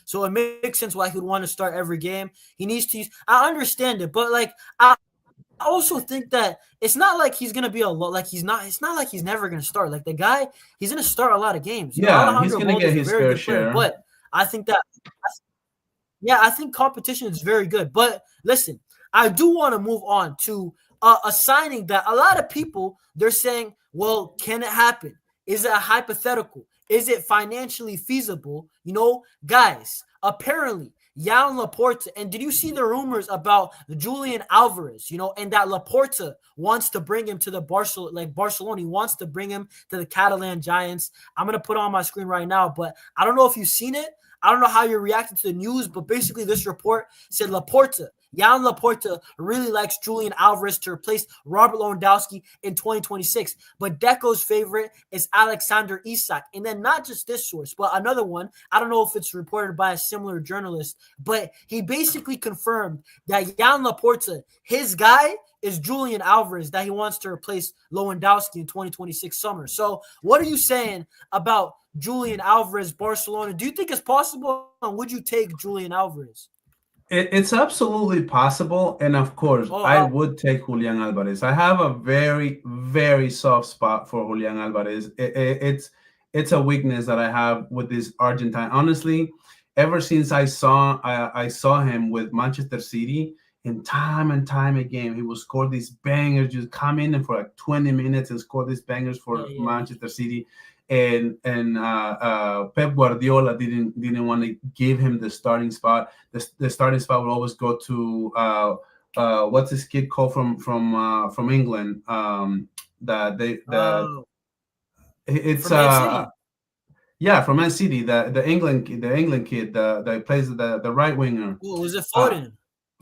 so it makes sense why he would want to start every game. He needs to use – I understand it, but, I also think that it's not like he's going to be it's not like he's never going to start. The guy, he's going to start a lot of games.
He's going to get his fair share.
But I think that – I think competition is very good. But, listen, I do want to move on to – a signing that a lot of people, they're saying, well, can it happen? Is it a hypothetical? Is it financially feasible? Guys, apparently, Joan Laporta, and did you see the rumors about Julian Alvarez, and that Laporta wants to bring him to the Barcelona, he wants to bring him to the Catalan Giants. I'm going to put it on my screen right now, but I don't know if you've seen it. I don't know how you're reacting to the news, but basically this report said Joan Laporta really likes Julian Alvarez to replace Robert Lewandowski in 2026. But Deco's favorite is Alexander Isak. And then not just this source, but another one. I don't know if it's reported by a similar journalist, but he basically confirmed that Joan Laporta, his guy, is Julian Alvarez, that he wants to replace Lewandowski in 2026 summer. So what are you saying about Julian Alvarez, Barcelona? Do you think it's possible, and would you take Julian Alvarez?
It's absolutely possible, and of course,
Oh,
I would take Julian Alvarez. I have a very, very soft spot for Julian Alvarez. It's a weakness that I have with this Argentine. Honestly, ever since I saw him with Manchester City, and time again, he will score these bangers. Just come in and for like 20 minutes and score these bangers
yeah,
for
yeah, yeah.
Manchester City. And Pep Guardiola didn't want to give him the starting spot. The starting spot would always go to what's this kid called from England? That they the
Uh,
it's
from Man City.
yeah, from Man City, the England kid that plays the right winger.
Oh, was it
Uh,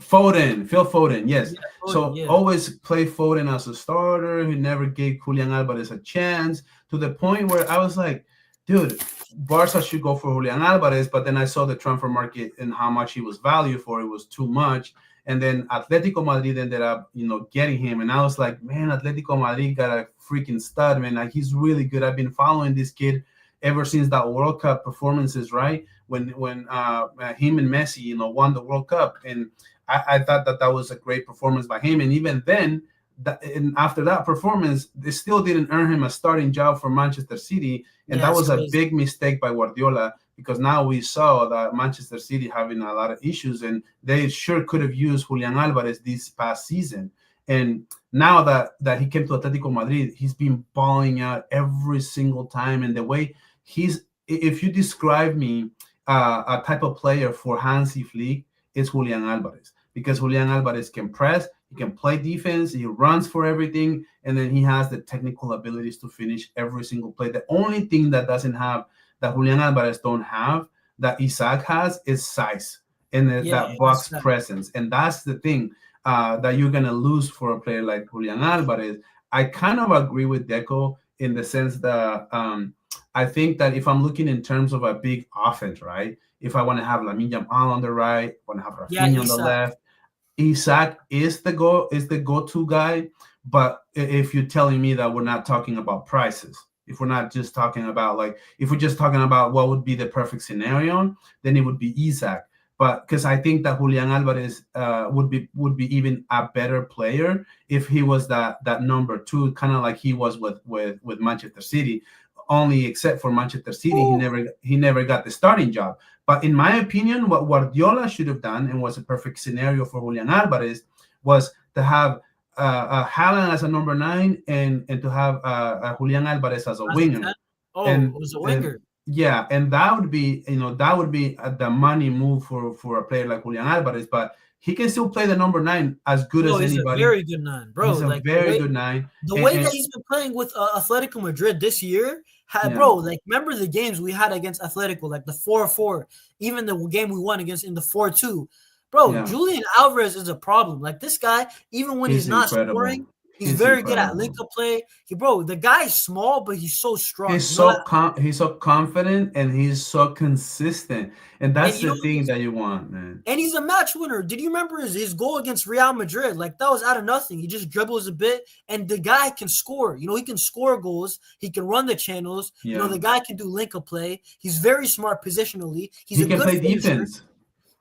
Foden?
Phil Foden, yes.
Yeah, Foden.
So
Yeah,
always play Foden as a starter. He never gave Julian Alvarez a chance, to the point where I was like, dude, Barca should go for Julian Alvarez. But then I saw the transfer market and how much he was valued for. It was too much. And then Atletico Madrid ended up, getting him. And I was like, man, Atletico Madrid got a freaking stud, man. Like, he's really good. I've been following this kid ever since that World Cup performances, right? When him and Messi, won the World Cup. And I thought that was a great performance by him. And even then, and after that performance, they still didn't earn him a starting job for Manchester City. And
yeah,
that
it's
was a
crazy.
big mistake by Guardiola, because now we saw that Manchester City having a lot of issues, and they sure could have used Julian Alvarez this past season. And now that he came to Atletico Madrid, he's been balling out every single time. And the way if you describe me a type of player for Hansi Flick, it's Julian Alvarez, because Julian Alvarez can press, he can play defense, he runs for everything, and then he has the technical abilities to finish every single play. The only thing that doesn't have, that Julian Alvarez don't have, that Isaac has, is size and
Yeah,
that
that's
box
that.
presence. And that's the thing that you're gonna lose for a player like Julian Alvarez. I kind of agree with Deco in the sense that I think that if I'm looking in terms of a big offense, right? If I want to have Lamine Yamal on the right, want to have
Yeah,
Rafinha on the
Isak.
left, Isaac is the go-to guy. But if you're telling me that we're not talking about prices, if we're not just talking about, like, if we're just talking about what would be the perfect scenario, then it would be Isaac. But because I think that Julian Alvarez would be even a better player if he was that number two, kind of like he was with Manchester City. Only except for Manchester City, he
Ooh.
never got the starting job. But in my opinion, what Guardiola should have done, and was a perfect scenario for Julian Alvarez, was to have Haaland as a number 9, and to have Julian Alvarez as a
As a
winger.
10? Oh, it
And
was a
and
winger.
yeah, and that would be the money move for a player like Julian Alvarez. But he can still play the number 9 as good
Bro,
as
he's a
anybody.
very good 9, bro.
He's a
Like
very good 9.
the
And,
way that
and
he's been playing with Atletico Madrid this year,
yeah,
bro, like remember the games we had against Atletico, like the 4-4, even the game we won against in the 4-2. Bro,
yeah,
Julian Alvarez is a problem. Like this guy, even when he's
he's
not scoring,
incredible.
he's
He's
very good at
incredible.
link up play. Bro, the guy is small, but he's so strong.
He's
You know that,
he's so confident, and he's so consistent, and
and
that's
you
the
know
thing that you want, man.
and he's a match winner. Did you remember his goal against Real Madrid? Like that was out of nothing. He just dribbles a bit, and the guy can score. You know, he can score goals. He can run the channels. You know,
Yeah,
the guy can do link up play. He's very smart positionally. He's
he
a
can
good
play
finisher.
defense.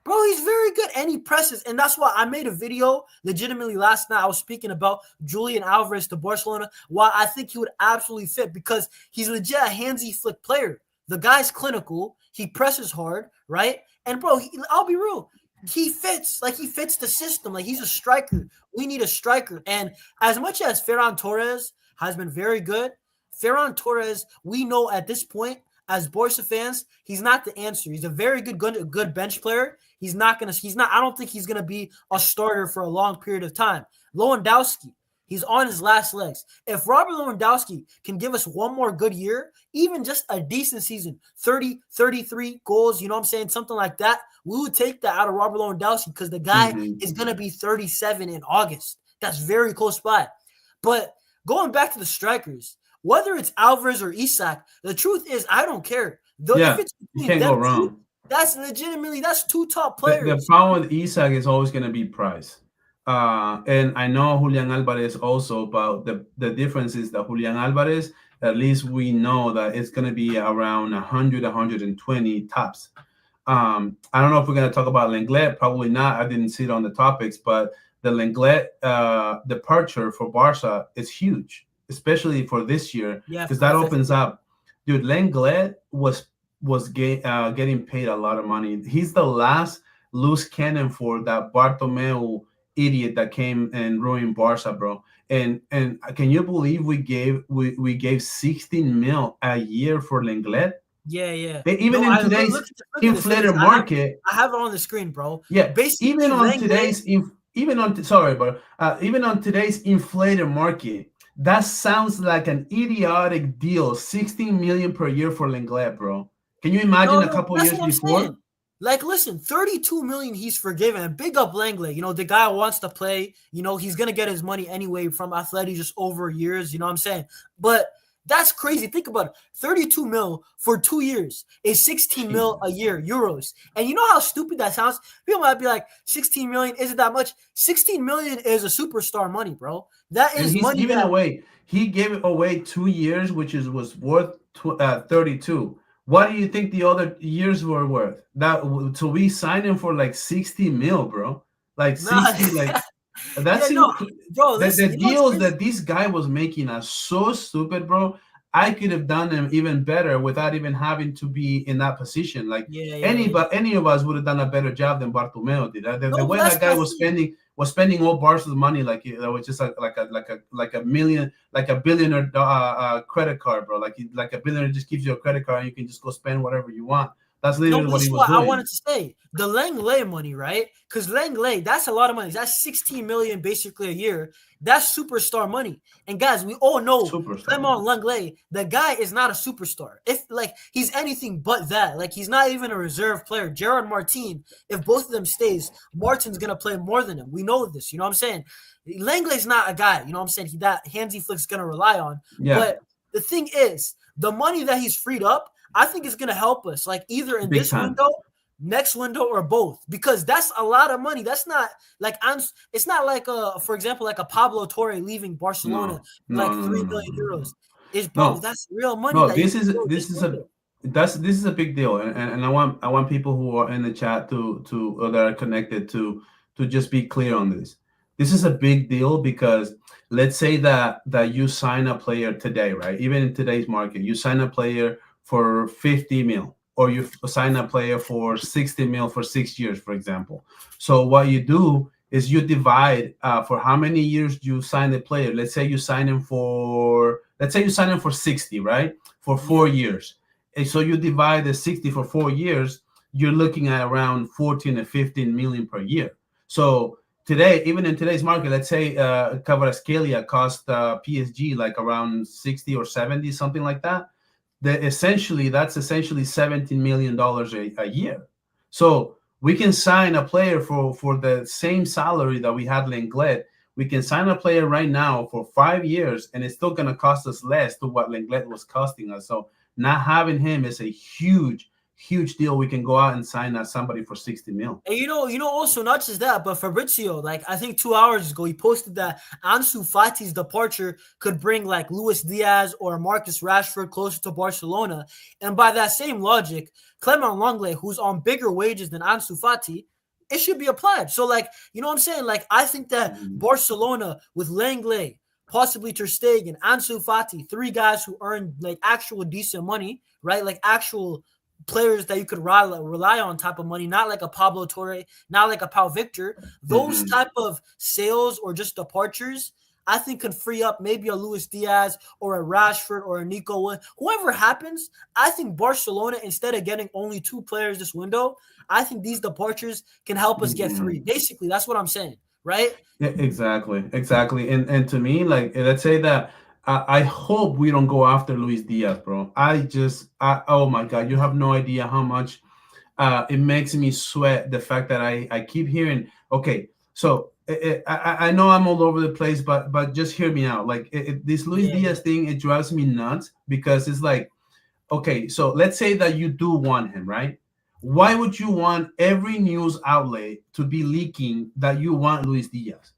Bro, he's very good and he presses. And that's why I made a video legitimately last night. I was speaking about Julian Alvarez to Barcelona, why I think he would absolutely fit, because he's legit a Hansi Flick player. The guy's clinical. He presses hard, right? And bro, I'll be real. He fits. Like he fits the system. Like he's a striker. We need a striker. And as much as Ferran Torres has been very good, Ferran Torres, we know at this point, as Barca fans, he's not the answer. He's a very good bench player. I don't think he's gonna be a starter for a long period of time. Lewandowski, he's on his last legs. If Robert Lewandowski can give us one more good year, even just a decent season, 30, 33 goals, you know what I'm saying? Something like that, we would take that out of Robert Lewandowski because the guy
Hmm.
is gonna be 37 in August. That's very close by. But going back to the strikers, whether it's Alvarez or Isak, the truth is I don't care. Though if
Yeah,
it's
you
between
can't go
them two,
wrong.
that's two top
The
players.
problem with Isak is always going to be price. And I know Julian Alvarez also, but the difference is that Julian Alvarez, at least we know that it's going to be around 100, 120 tops. I don't know if we're going to talk about Lenglet. Probably not. I didn't see it on the topics, but the Lenglet departure for Barca is huge, especially for this year,
Yeah,
because
for
that
FFP.
opens up. Dude, Lenglet was getting paid a lot of money. He's the last loose cannon for that Bartomeu idiot that came and ruined Barca, bro. And can you believe we gave 16 mil a year for Lenglet?
Yeah, yeah.
Even
No,
in
I look,
today's
look at this. Look at this.
inflated market,
I have it on the screen, bro.
yeah, even
Basically,
on
Langley.
today's even on sorry, but even on today's inflated market, that sounds like an idiotic deal. 16 million per year for Lenglet, bro. Can you
No,
imagine a
no,
couple
that's
years
what I'm
before?
saying. Like, listen, 32 million he's forgiven. And big up Langley. The guy wants to play. He's gonna get his money anyway from Atleti just over years. You know what I'm saying? But that's crazy. Think about it. 32 mil for 2 years is 16 mil a
Jesus.
year, euros. And you know how stupid that sounds? People might be like, 16 million isn't that much. 16 million is a superstar money, bro. That
And
is
he's
money
giving
that
away. He gave away 2 years, which was worth 32. What do you think the other years were worth? That so we signed him for like 60 mil, bro. Like
nah.
60, like
Yeah,
that's
no, bro,
the
listen, what's
deals
crazy?
that this guy was making are so stupid, bro. I could have done them even better without even having to be in that position. Like
Yeah, yeah, yeah.
any of us would have done a better job than Bartomeu did. The
No, but
way
that's
that guy
my
was
thing.
spending all Barca's money like it was just like a million, like a billionaire credit card, bro. Like a billionaire just gives you a credit card and you can just go spend whatever you want. That's
No,
literally
but
what
this
he
is
was
what I
doing.
wanted to say. The Langley money, right? Because Langley, that's a lot of money. That's 16 million basically a year. That's superstar money. And guys, we all know
Superstar
Clement
money.
Langley, the guy is not a superstar. If like he's anything but that. Like he's not even a reserve player. Gerard Martin, if both of them stays, Martin's gonna play more than him. We know this. You know what I'm saying? Langley's not a guy. You know what I'm saying? That Hansi Flick's gonna rely on.
Yeah,
But the thing is, the money that he's freed up I think it's going to help us, like either in
big
this
time.
window, next window, or both, because that's a lot of money. That's not like It's not like for example, like a Pablo Torre leaving Barcelona
No,
for
no,
like
no, no,
three
no,
million
no, no.
euros. Is bro,
No,
that's real money
no.
that you
This
can
is
throw
this
this
is a
window.
this is a big deal, and I want people who are in the chat to that are connected to just be clear on this. This is a big deal because let's say that you sign a player today, right? Even in today's market, you sign a player for 50 mil, or you sign a player for 60 mil for 6 years, for example. So what you do is you divide for how many years you sign the player. Let's say you sign him for 60, right? For
Yeah,
4 years. And so you divide the 60 for 4 years, you're looking at around 14 or 15 million per year. So today, even in today's market, let's say Kvaratskhelia cost PSG like around 60 or 70, something like that. That's essentially $17 million a year. So we can sign a player for the same salary that we had Lenglet. We can sign a player right now for 5 years, and it's still going to cost us less to what Lenglet was costing us. So not having him is a huge, huge deal. We can go out and sign somebody for 60 mil.
and also not just that, but Fabrizio, like I think 2 hours ago, he posted that Ansu Fati's departure could bring like Luis Diaz or Marcus Rashford closer to Barcelona, and by that same logic, Clement Lenglet, who's on bigger wages than Ansu Fati, it should be applied. So like, you know what I'm saying? Like I think that
Mhm.
Barcelona with Lenglet, possibly Ter Stegen, Ansu Fati, three guys who earn like actual decent money, right? Like actual players that you could rely on type of money, not like a Pablo Torre, not like a Pau Victor. Those
Mhm.
type of sales or just departures, I think could free up maybe a Luis Diaz or a Rashford or a Nico. Whoever happens, I think Barcelona, instead of getting only two players this window, I think these departures can help us get three.
Mhm.
Basically, that's what I'm saying, right?
Yeah, exactly. And to me, like let's say that I hope we don't go after Luis Diaz, bro. Oh my God, you have no idea how much it makes me sweat the fact that I keep hearing. Okay, so I know I'm all over the place, but just hear me out. Like this Luis
Yeah,
Diaz
yeah.
thing, it drives me nuts because it's like, okay, so let's say that you do want him, right? Why would you want every news outlet to be leaking that you want Luis Diaz?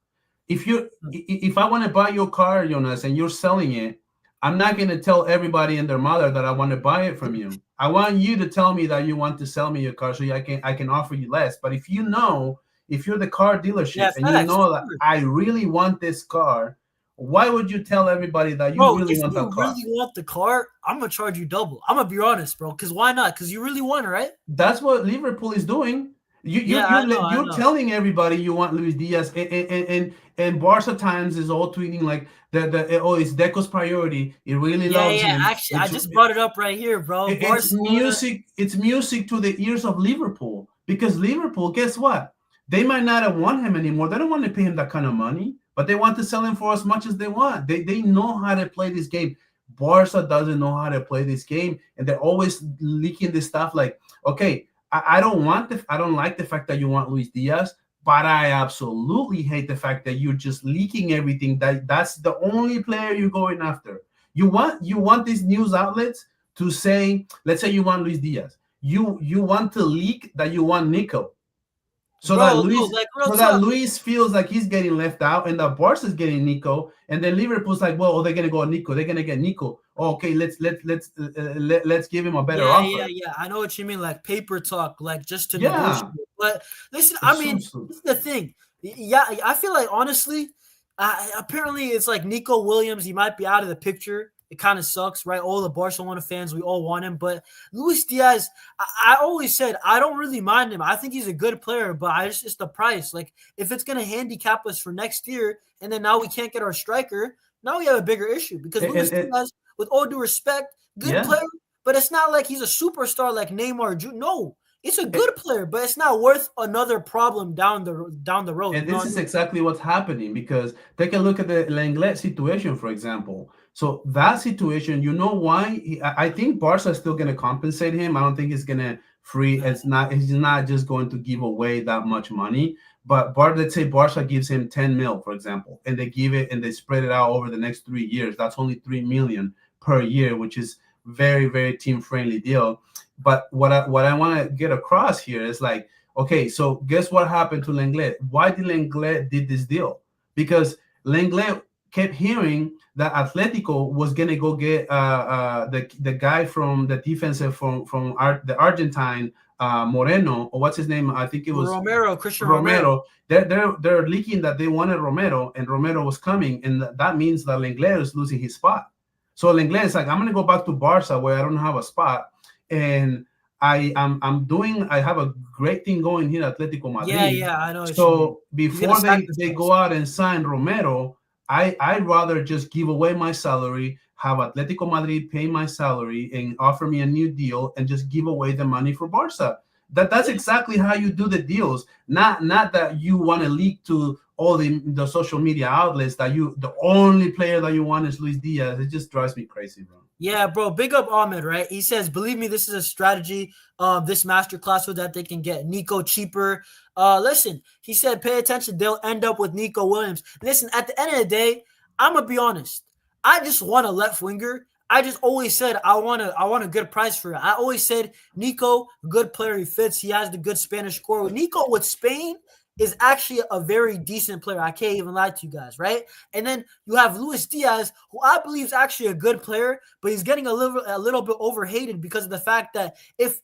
If I want to buy your car, Jonas, and you're selling it, I'm not going to tell everybody and their mother that I want to buy it from you. I want you to tell me that you want to sell me your car so I can offer you less. But if you know, if you're the car
Yeah,
dealership and you
facts.
know that I really want this car, why would you tell everybody that you
Bro,
really
if
want that
you
car?
really want the car, I'm gonna charge you double. I'm gonna be honest, bro. Because why not? Because you really want it, right?
That's what Liverpool is doing. You you
Yeah,
you're
I
you're
know.
telling everybody you want Luis Diaz, and Barca Times is all tweeting like the oh, it's Deco's priority. He really
Yeah,
loves
yeah.
him.
Actually, I just brought it up right here, bro.
It's
Barcelona.
music. It's music to the ears of Liverpool, because Liverpool, guess what? They might not have want him anymore. They don't want to pay him that kind of money, but they want to sell him for as much as they want. They know how to play this game. Barca doesn't know how to play this game, and they're always leaking this stuff like, okay, I don't like the fact that you want Luis Diaz, but I absolutely hate the fact that you're just leaking everything. That's the only player you're going after. You want these news outlets to say, let's say you want Luis Diaz. You want to leak that you want Nico, so that
Bro, no,
Luis
like real
so that
talk.
Luis feels like he's getting left out, and that Barca's getting Nico, and then Liverpool's like, well, they're gonna go Nico. They're gonna get Nico. Oh, okay, let's give him a better
Yeah, yeah,
offer.
yeah. I know what you mean, like paper talk, like just to negotiate.
Yeah,
But listen, I
it's so,
mean,
so
this is the thing. Yeah, I feel like honestly, apparently it's like Nico Williams. He might be out of the picture. It kind of sucks, right? All the Barcelona fans, we all want him. But Luis Diaz, I always said I don't really mind him. I think he's a good player, but it's the price. Like if it's gonna handicap us for next year, and then now we can't get our striker, now we have a bigger issue because Luis
and
Diaz, with all due respect, good
yeah.
player, but it's not like he's a superstar like Neymar. No, it's a good player, but it's not worth another problem down the road.
And
You know
this
what I
is
mean?
exactly what's happening, because take a look at the Lenglet situation, for example. So that situation, you know why? I think Barca is still going to compensate him. I don't think he's going to free.
Nah.
It's not. He's not just going to give away that much money. But let's say Barca gives him 10 mil, for example, and they give it and they spread it out over the next 3 years. That's only 3 million per year, which is very, very team friendly deal. But what I want to get across here is like, okay, so guess what happened to Lenglet? Why did Lenglet did this deal? Because Lenglet kept hearing that Atletico was gonna go get the guy from the defensive the Argentine, Moreno, or what's his name? I think it was
Romero, Christian Romero.
Romero. They're leaking that they wanted Romero, and Romero was coming, and that means that Lenglet is losing his spot. So Lenglet is like, I'm gonna go back to Barca where I don't have a spot, and I have a great thing going here at Atletico
Yeah,
Madrid.
yeah, I know what you mean.
So
He's gonna
before they
sacrifice.
go out and sign Romero, I'd rather just give away my salary, have Atletico Madrid pay my salary and offer me a new deal, and just give away the money for Barca. That's exactly how you do the deals. Not that you want to leak to all the social media outlets that the only player that you want is Luis Diaz. It just drives me crazy, bro.
Yeah, bro. Big up Ahmed, right? He says, believe me, this is a strategy this masterclass so that they can get Nico cheaper. Listen, he said, pay attention. They'll end up with Nico Williams. Listen, at the end of the day, I'm gonna be honest. I just want a left winger. I just always said I want a good price for it. I always said Nico, a good player. He fits. He has the good Spanish score. Nico with Spain is actually a very decent player. I can't even lie to you guys, right? And then you have Luis Diaz, who I believe is actually a good player, but he's getting a little bit overhated because of the fact that if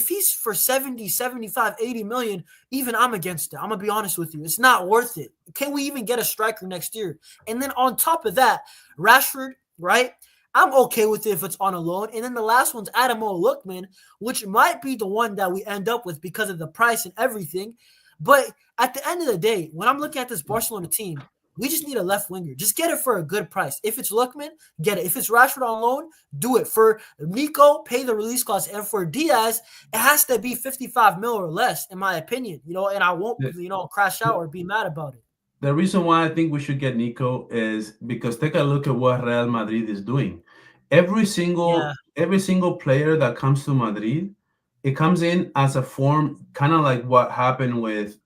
he's for 70, 75, 80 million, even I'm against it. I'm going to be honest with you. It's not worth it. Can we even get a striker next year? And then on top of that, Rashford, right? I'm okay with it if it's on a loan. And then the last one's Ademola Lookman, which might be the one that we end up with because of the price and everything. But at the end of the day, when I'm looking at this Barcelona team, we just need a left winger. Just get it for a good price. If it's Lookman, get it. If it's Rashford on loan, do it. For Nico, pay the release cost. And for Diaz, it has to be 55 mil or less, in my opinion. And I won't, crash out or be mad about it.
The reason why I think we should get Nico is because take a look at what Real Madrid is doing. Every
Yeah.
single player that comes to Madrid, it comes in as a form, kind of like what happened with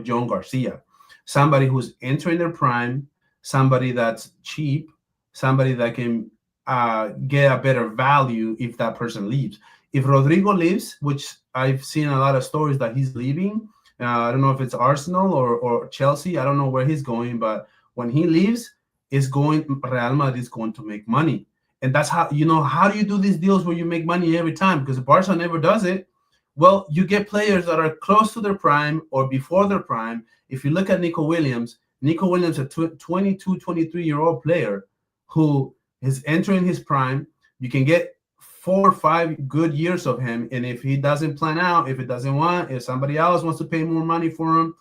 Joan Garcia, somebody who's entering their prime, somebody that's cheap, somebody that can get a better value if that person leaves. If Rodrigo leaves, which I've seen a lot of stories that he's leaving, I don't know if it's Arsenal or Chelsea. I don't know where he's going, but when he leaves, Real Madrid is going to make money. And that's how, how do you do these deals where you make money every time? Because Barca never does it. Well, you get players that are close to their prime or before their prime. If you look at Nico Williams, a 22, 23-year-old player who is entering his prime. You can get 4 or 5 good years of him. And if he doesn't plan out, if somebody else wants to pay more money for him,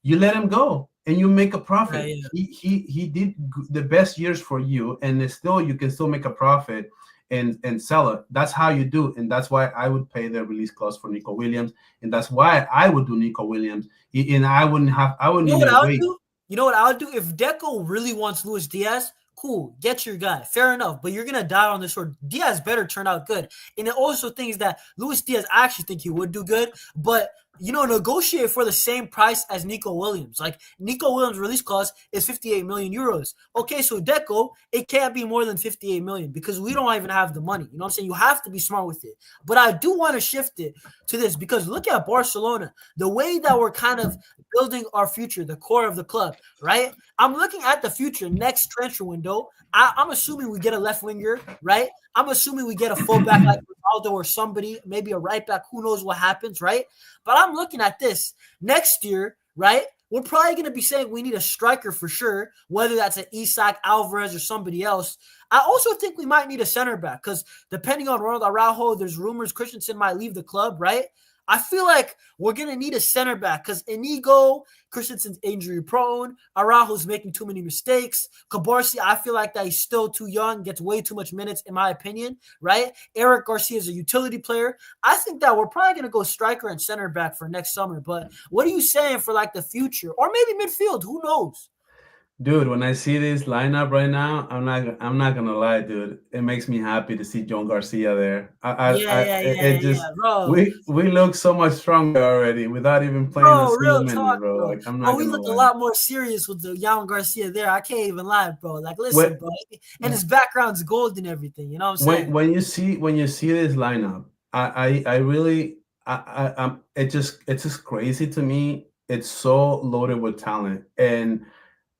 you let him go and you make a profit.
Yeah.
He did the best years for you, and you can still make a profit and sell it. That's how you do, and that's why I would pay the release clause for Nico Williams, and that's why I would do Nico Williams. And I wouldn't even wait.
You know what I would do? If Deco really wants Luis Diaz, cool, get your guy. Fair enough. But you're going to die on this sword. Diaz better turn out good. And it also thinks that Luis Diaz, I actually think he would do good. But, negotiate for the same price as Nico Williams. Like, Nico Williams' release clause is 58 million euros. Okay, so Deco, it can't be more than 58 million because we don't even have the money. You know what I'm saying? You have to be smart with it. But I do want to shift it to this because look at Barcelona. The way that we're kind of building our future, the core of the club, right? I'm looking at the future next transfer window. I'm assuming we get a left winger, right? I'm assuming we get a fullback like Ronaldo or somebody, maybe a right back. Who knows what happens, right? But I'm looking at this next year, right? We're probably going to be saying we need a striker for sure, whether that's an Isaac, Alvarez, or somebody else. I also think we might need a center back because depending on Ronald Araujo, there's rumors Christensen might leave the club, right? I feel like we're going to need a center back because Inigo, Christensen's injury prone. Araujo's making too many mistakes. Cabarsi, I feel like that he's still too young, gets way too much minutes, in my opinion, right? Eric Garcia is a utility player. I think that we're probably going to go striker and center back for next summer. But what are you saying for like the future? Or maybe midfield? Who knows?
Dude, when I see this lineup right now, I'm not gonna lie, dude. It makes me happy to see Joan Garcia there. It just
bro.
we look so much stronger already without even playing a
Bro,
single
real
minute,
talk,
bro.
bro.
Like I'm
Bro,
not
we
gonna
look a
lie.
lot more serious with the Joan Garcia there. I can't even lie, bro. Like, listen,
When
bro. And his background's gold and everything. You know what I'm saying?
when you see this lineup, I really it's just crazy to me. It's so loaded with talent, and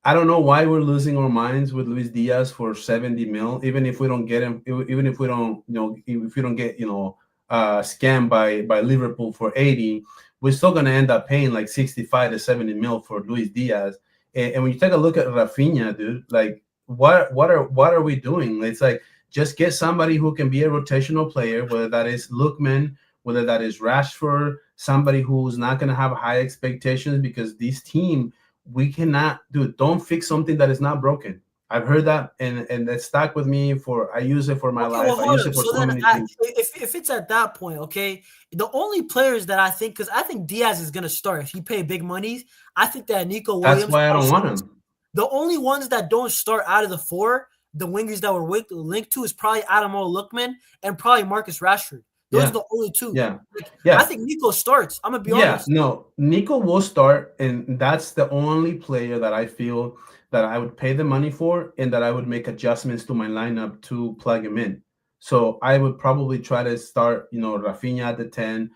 I don't know why we're losing our minds with Luis Diaz for 70 mil, even if we don't get him, even if we don't, if we don't get, scammed by Liverpool for 80, we're still gonna end up paying like 65 to 70 mil for Luis Diaz. And when you take a look at Rafinha, dude, like what are we doing? It's like just get somebody who can be a rotational player, whether that is Lookman, whether that is Rashford, somebody who's not gonna have high expectations because this team we cannot don't fix something that is not broken. I've heard that and that stuck with me I use it for my
Okay,
life.
well,
I
hold
use
up.
it for
So
so
then,
many things.
if it's at that point, okay, the only players that I think, because I think Diaz is gonna start if you pay big money. I think that Nico
That's
Williams.
why I don't want him.
The only ones that don't start out of the four, the wingers that we're linked to, is probably Ademola Lookman and probably Marcus Rashford. Those are
Yeah.
the only two.
Yeah.
Like,
Yeah.
I think Nico starts. I'm gonna be
Yeah,
honest.
no, Nico will start, and that's the only player that I feel that I would pay the money for and that I would make adjustments to my lineup to plug him in. So I would probably try to start, Rafinha at the 10,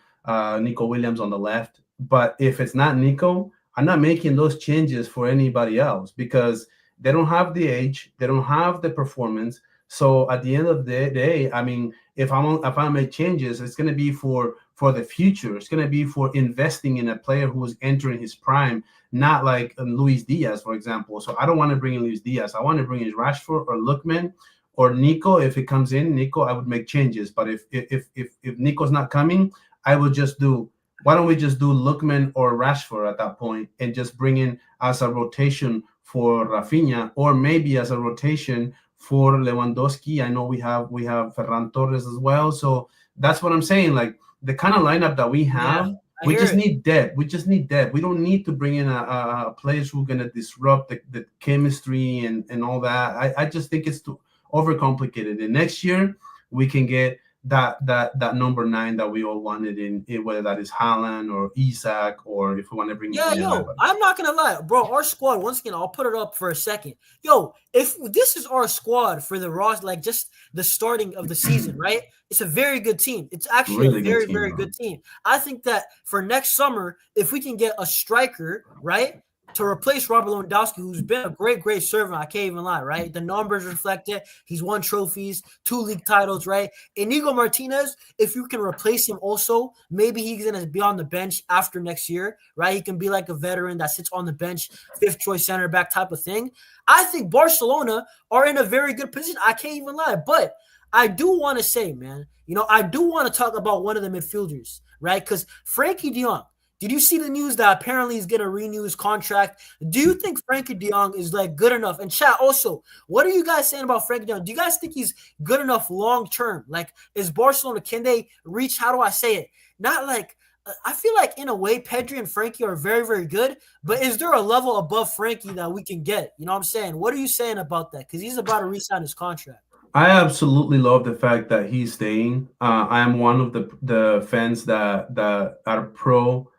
Nico Williams on the left. But if it's not Nico, I'm not making those changes for anybody else because they don't have the age, they don't have the performance. So at the end of the day, I mean, if I make changes, it's going to be for the future. It's going to be for investing in a player who is entering his prime, not like Luis Diaz, for example. So I don't want to bring in Luis Diaz. I want to bring in Rashford or Lookman or Nico. If it comes in, Nico, I would make changes. But if Nico's not coming, I would just do. Why don't we just do Lookman or Rashford at that point and just bring in as a rotation for Rafinha or maybe as a rotation for Lewandowski? I know we have Ferran Torres as well. So that's what I'm saying. Like the kind of lineup that we have, we just need depth. We just need depth. We don't need to bring in a players who are going to disrupt the chemistry and all that. I just think it's too overcomplicated. And next year we can get that number 9 that we all wanted in whether that is Haaland or Isaac or if we want to bring
I'm not gonna lie, bro. Our squad, once again, I'll put it up for a second. Yo, if this is our squad for the Ross, like just the starting of the season, right? It's a very good team. It's actually
really
a very good team. I think that for next summer, if we can get a striker, right? to replace Robert Lewandowski, who's been a great servant. I can't even lie, right? The numbers reflect it. He's won trophies, 2 league titles, right? Inigo Martinez, if you can replace him also, maybe he's going to be on the bench after next year, right? He can be like a veteran that sits on the bench, fifth choice center back type of thing. I think Barcelona are in a very good position. I can't even lie. But I do want to say, man, I do want to talk about one of the midfielders, right? Because Frankie de Jong, did you see the news that apparently he's going to renew his contract? Do you think Frankie de Jong is like good enough? And chat also, what are you guys saying about Frankie de Jong? Do you guys think he's good enough long term? Like, is Barcelona, can they reach, how do I say it? Not like, I feel like in a way, Pedri and Frankie are very, very good, but is there a level above Frankie that we can get? You know what I'm saying? What are you saying about that? Because he's about to re-sign his contract.
I absolutely love the fact that he's staying. I am one of the fans that are pro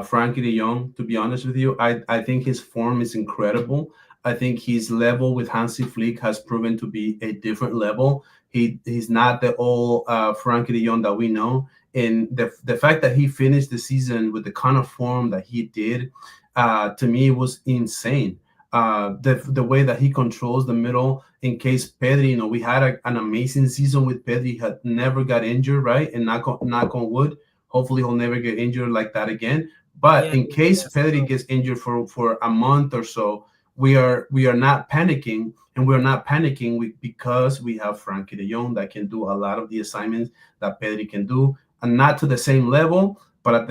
Frankie de Jong. To be honest with you, I think his form is incredible. I think his level with Hansi Flick has proven to be a different level. He's not the old Frankie de Jong that we know, and the fact that he finished the season with the kind of form that he did, to me, was insane. The way that he controls the middle in case Pedri, we had an amazing season with Pedri, had never got injured, right? And knock on wood, hopefully he'll never get injured like that again. But in case Pedri gets injured for a month or so, we are not panicking, and we're not panicking because we have Frankie de Jong that can do a lot of the assignments that Pedri can do, and not to the same level. But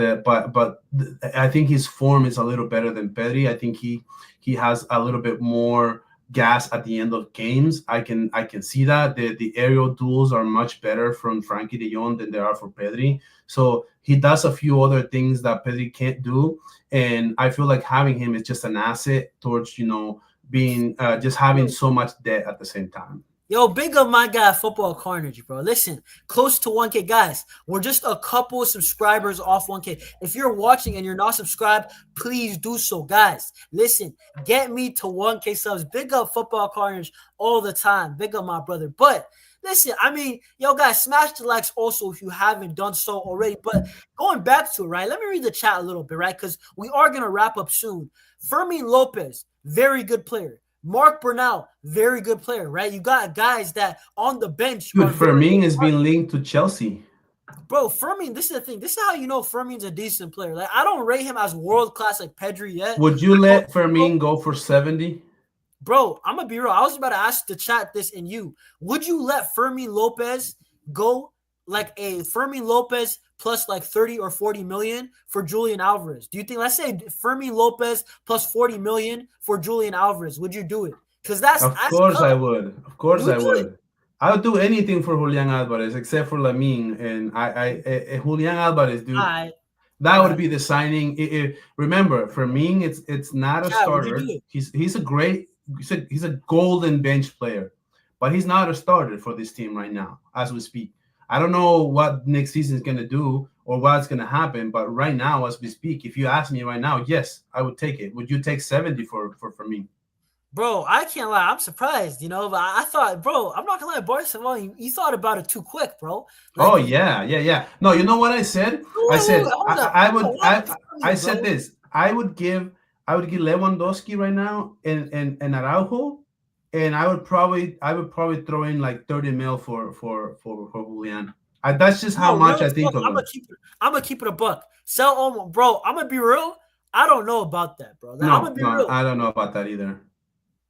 I think his form is a little better than Pedri. I think he has a little bit more gas at the end of games. I can see that the aerial duels are much better from Frankie de Jong than they are for Pedri. So he does a few other things that Pedri can't do, and I feel like having him is just an asset towards being just having so much debt at the same time.
Yo, big up my guy, Football Carnage, bro. Listen, close to 1K. Guys, we're just a couple of subscribers off 1K. If you're watching and you're not subscribed, please do so. Guys, listen, get me to 1K subs. Big up Football Carnage all the time. Big up my brother. But listen, yo, guys, smash the likes also if you haven't done so already. But going back to it, right, let me read the chat a little bit, right, because we are going to wrap up soon. Fermin Lopez, very good player. Mark Bernal, very good player, right? You got guys that on the bench.
Dude, Fermin is being linked to Chelsea.
Bro, Fermin, this is the thing. This is how you know Fermin's a decent player. Like, I don't rate him as world-class like Pedri yet.
Would you let Fermin go for 70?
Bro, I'm going to be real. I was about to ask the chat this and you. Would you let Fermin Lopez go like a Fermin Lopez plus like 30 or 40 million for Julian Alvarez? Do you think, let's say Fermin Lopez plus 40 million for Julian Alvarez, would you do it? Because that's
course I would. Of course I would. I would do anything for Julian Alvarez except for Lamine, and I Julian Alvarez, dude. That would be the signing. Remember, Fermin, it's not a starter. He's a golden bench player, but he's not a starter for this team right now as we speak. I don't know what next season is going to do or what's going to happen, but right now, as we speak, if you ask me right now, yes, I would take it. Would you take 70 for me?
Bro, I can't lie. I'm surprised, but I thought, bro, I'm not going to lie, Barcelona, you thought about it too quick, bro.
Like, oh, yeah. No, you know what I said? I said this. I would give Lewandowski right now and Araujo, and I would probably throw in like 30 mil for Julian. That's just how much I think of him.
I'm gonna keep it a buck. Sell Olmo, bro. I'm gonna be real. I don't know about that, bro. I'm gonna be real.
I don't know about that either.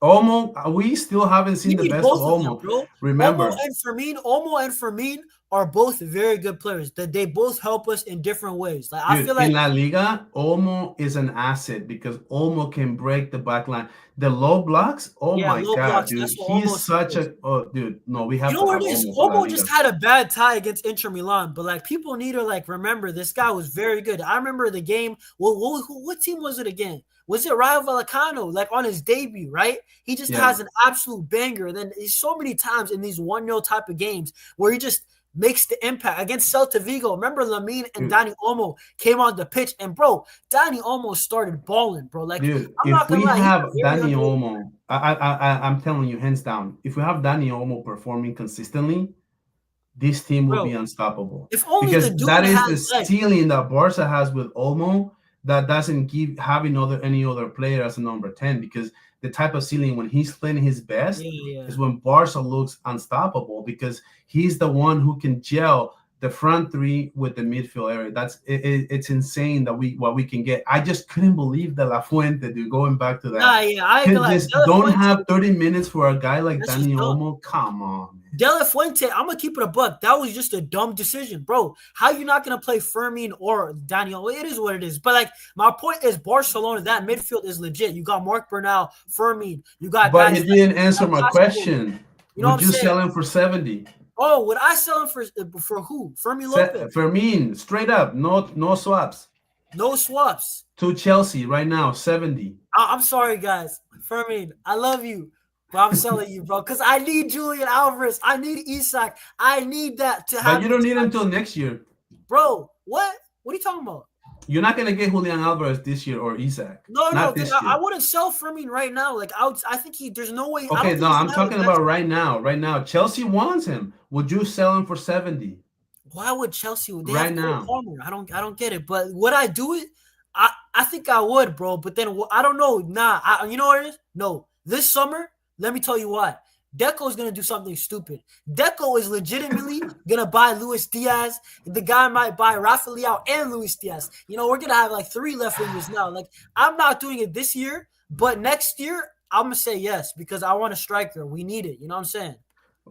Olmo, we still haven't seen the best of Olmo.
Bro.
Remember,
Olmo and Fermin are both very good players. That they both help us in different ways. Like, I feel like
in La Liga, Olmo is an asset because Olmo can break the back line. The low blocks, my God, dude. He's such a dude. No, we have.
You know what it is? Olmo just had a bad tie against Inter Milan, but like people need to like remember this guy was very good. I remember the game. Well, what team was it again? Was it Rayo Vallecano, like on his debut, right? He just has an absolute banger. Then so many times in these 1-0 type of games where he just makes the impact. Against Celta Vigo, remember Lamine and Dani Olmo came on the pitch, and bro, Dani Olmo started balling, bro. Like,
dude, if we have Dani Olmo, I'm telling you, hands down, if we have Dani Olmo performing consistently, this team will be unstoppable.
If only
because that is the ceiling that Barca has with Olmo. that doesn't give having any other player as a number 10, because the type of ceiling when he's playing his best
Yeah, yeah.
is when Barca looks unstoppable, because he's the one who can gel the front three with the midfield area. It's insane that what we can get. I just couldn't believe that La Fuente, dude, going back to that.
Nah, yeah, I ain't
Can
gonna lie.
just don't have 30 minutes for a guy like
That's just
Dani
dumb.
Olmo. Come on, man.
De La Fuente, I'm gonna keep it a buck. That was just a dumb decision, bro. How you not gonna play Fermin or Daniel? It is what it is. But like, my point is, Barcelona, that midfield is legit. You got Marc Bernal, Fermin. You got
But
guys
you didn't
like
answer my
Rashford.
question.
You know what
Would
I'm
you
saying?
sell him for 70?
Oh, would I sell him for who? Fermin Lopez.
Fermin, straight up, no swaps.
No swaps.
To Chelsea right now, 70.
I'm sorry, guys. Fermin, I love you. But I'm selling you, bro, because I need Julian Alvarez. I need Isak. I need that to
But
happen.
you don't need him until next year.
Bro, what? What are you talking about?
You're not gonna get Julian Alvarez this year or Isak.
No,
not this year.
I wouldn't sell Fermin right now. Like, I think there's no way.
Okay, no, I'm talking about right now. Right now, Chelsea wants him. Would you sell him for 70?
Why would Chelsea? They
right
have
now.
Palmer. I don't get it. But would I do it? I think I would, bro. But then I don't know. Nah, you know what it is? No, this summer. Let me tell you what. Deco is going to do something stupid. Deco is legitimately going to buy Luis Diaz. The guy might buy Rafa, Leao, and Luis Diaz. You know, we're going to have like 3 left wingers now. Like, I'm not doing it this year, but next year, I'm going to say yes because I want a striker. We need it. You know what I'm saying?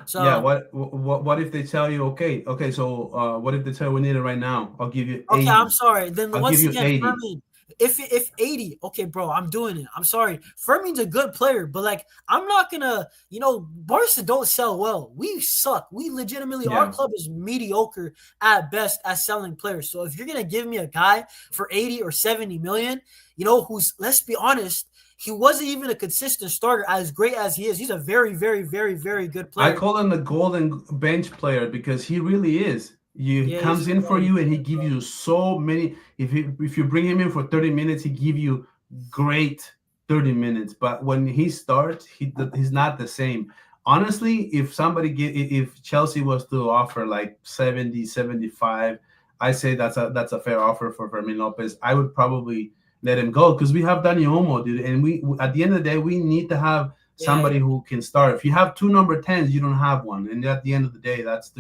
So yeah, what if they tell you, okay, so what if they tell you we need it right now? I'll give you 80.
Okay, I'm sorry. Then
I'll
once
give you
again,
80.
Fermin, if 80, okay, bro, I'm doing it. I'm sorry. Fermin's a good player, but like I'm not gonna, Barca don't sell well. We suck. We legitimately our club is mediocre at best at selling players. So if you're gonna give me a guy for 80 or 70 million, who's, let's be honest, he wasn't even a consistent starter as great as he is. He's a very, very, very, very good player.
I call him the golden bench player because he really is. He comes in for you and he gives you so many. If you bring him in for 30 minutes, he give you great 30 minutes. But when he starts, he's not the same. Honestly, if Chelsea was to offer like 70, 75, I say that's a fair offer for Fermin Lopez. I would probably let him go because we have Dani Olmo, dude, and we at the end of the day we need to have somebody who can start. If you have 2 number 10s, you don't have one, and at the end of the day, that's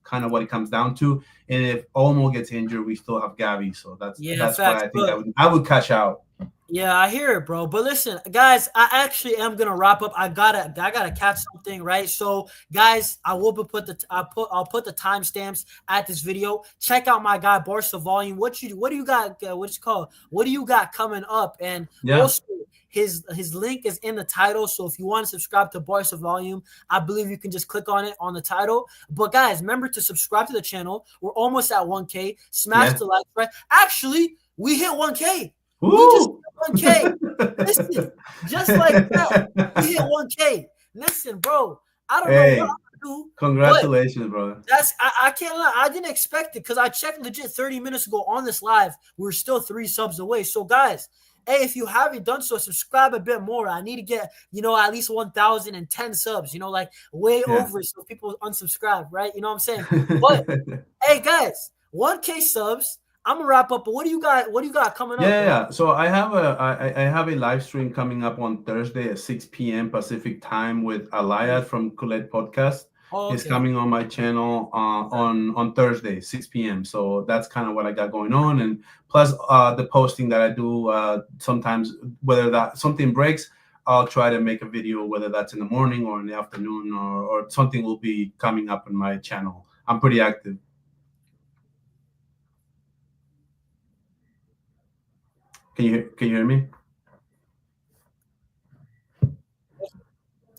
kind of what it comes down to. And if Olmo gets injured, we still have Gavi, so that's why I think I would cash out.
Yeah, I hear it, bro. But listen, guys, I actually am gonna wrap up. I gotta catch something, right? So, guys, I'll put the timestamps at this video. Check out my guy Barca Volume. What do you got? What's it called? What do you got coming up? And also, his link is in the title. So if you want to subscribe to Barca Volume, I believe you can just click on it on the title. But guys, remember to subscribe to the channel. We're almost at 1K. Smash the like, right? Actually, we hit 1K.
Woo!
We just hit 1K. Listen, just like that, we hit 1K. Listen, bro, I don't know what I'm gonna do.
Congratulations, bro.
I can't lie. I didn't expect it because I checked legit 30 minutes ago on this live. We're still 3 subs away. So, guys, hey, if you haven't done so, subscribe a bit more. I need to get, at least 1,010 subs, like way over so people unsubscribe, right? You know what I'm saying? But, hey, guys, 1K subs. I'm gonna wrap up, but what do you got coming up?
Yeah. So I have a live stream coming up on Thursday at 6 p.m. Pacific time with Alaya from Culers podcast. It's coming on my channel on Thursday, 6 p.m. So that's kind of what I got going on, and plus the posting that I do sometimes. Whether that something breaks, I'll try to make a video, whether that's in the morning or in the afternoon, or something will be coming up in my channel. I'm pretty active. Can you hear me?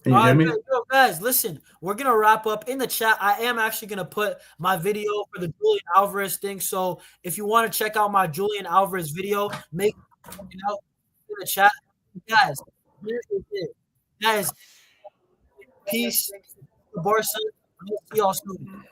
Can you hear me?
Guys, listen, we're going to wrap up in the chat. I am actually going to put my video for the Julian Alvarez thing. So if you want to check out my Julian Alvarez video, make it out in the chat. Guys, here's the thing. Guys, peace. Barca. See y'all soon.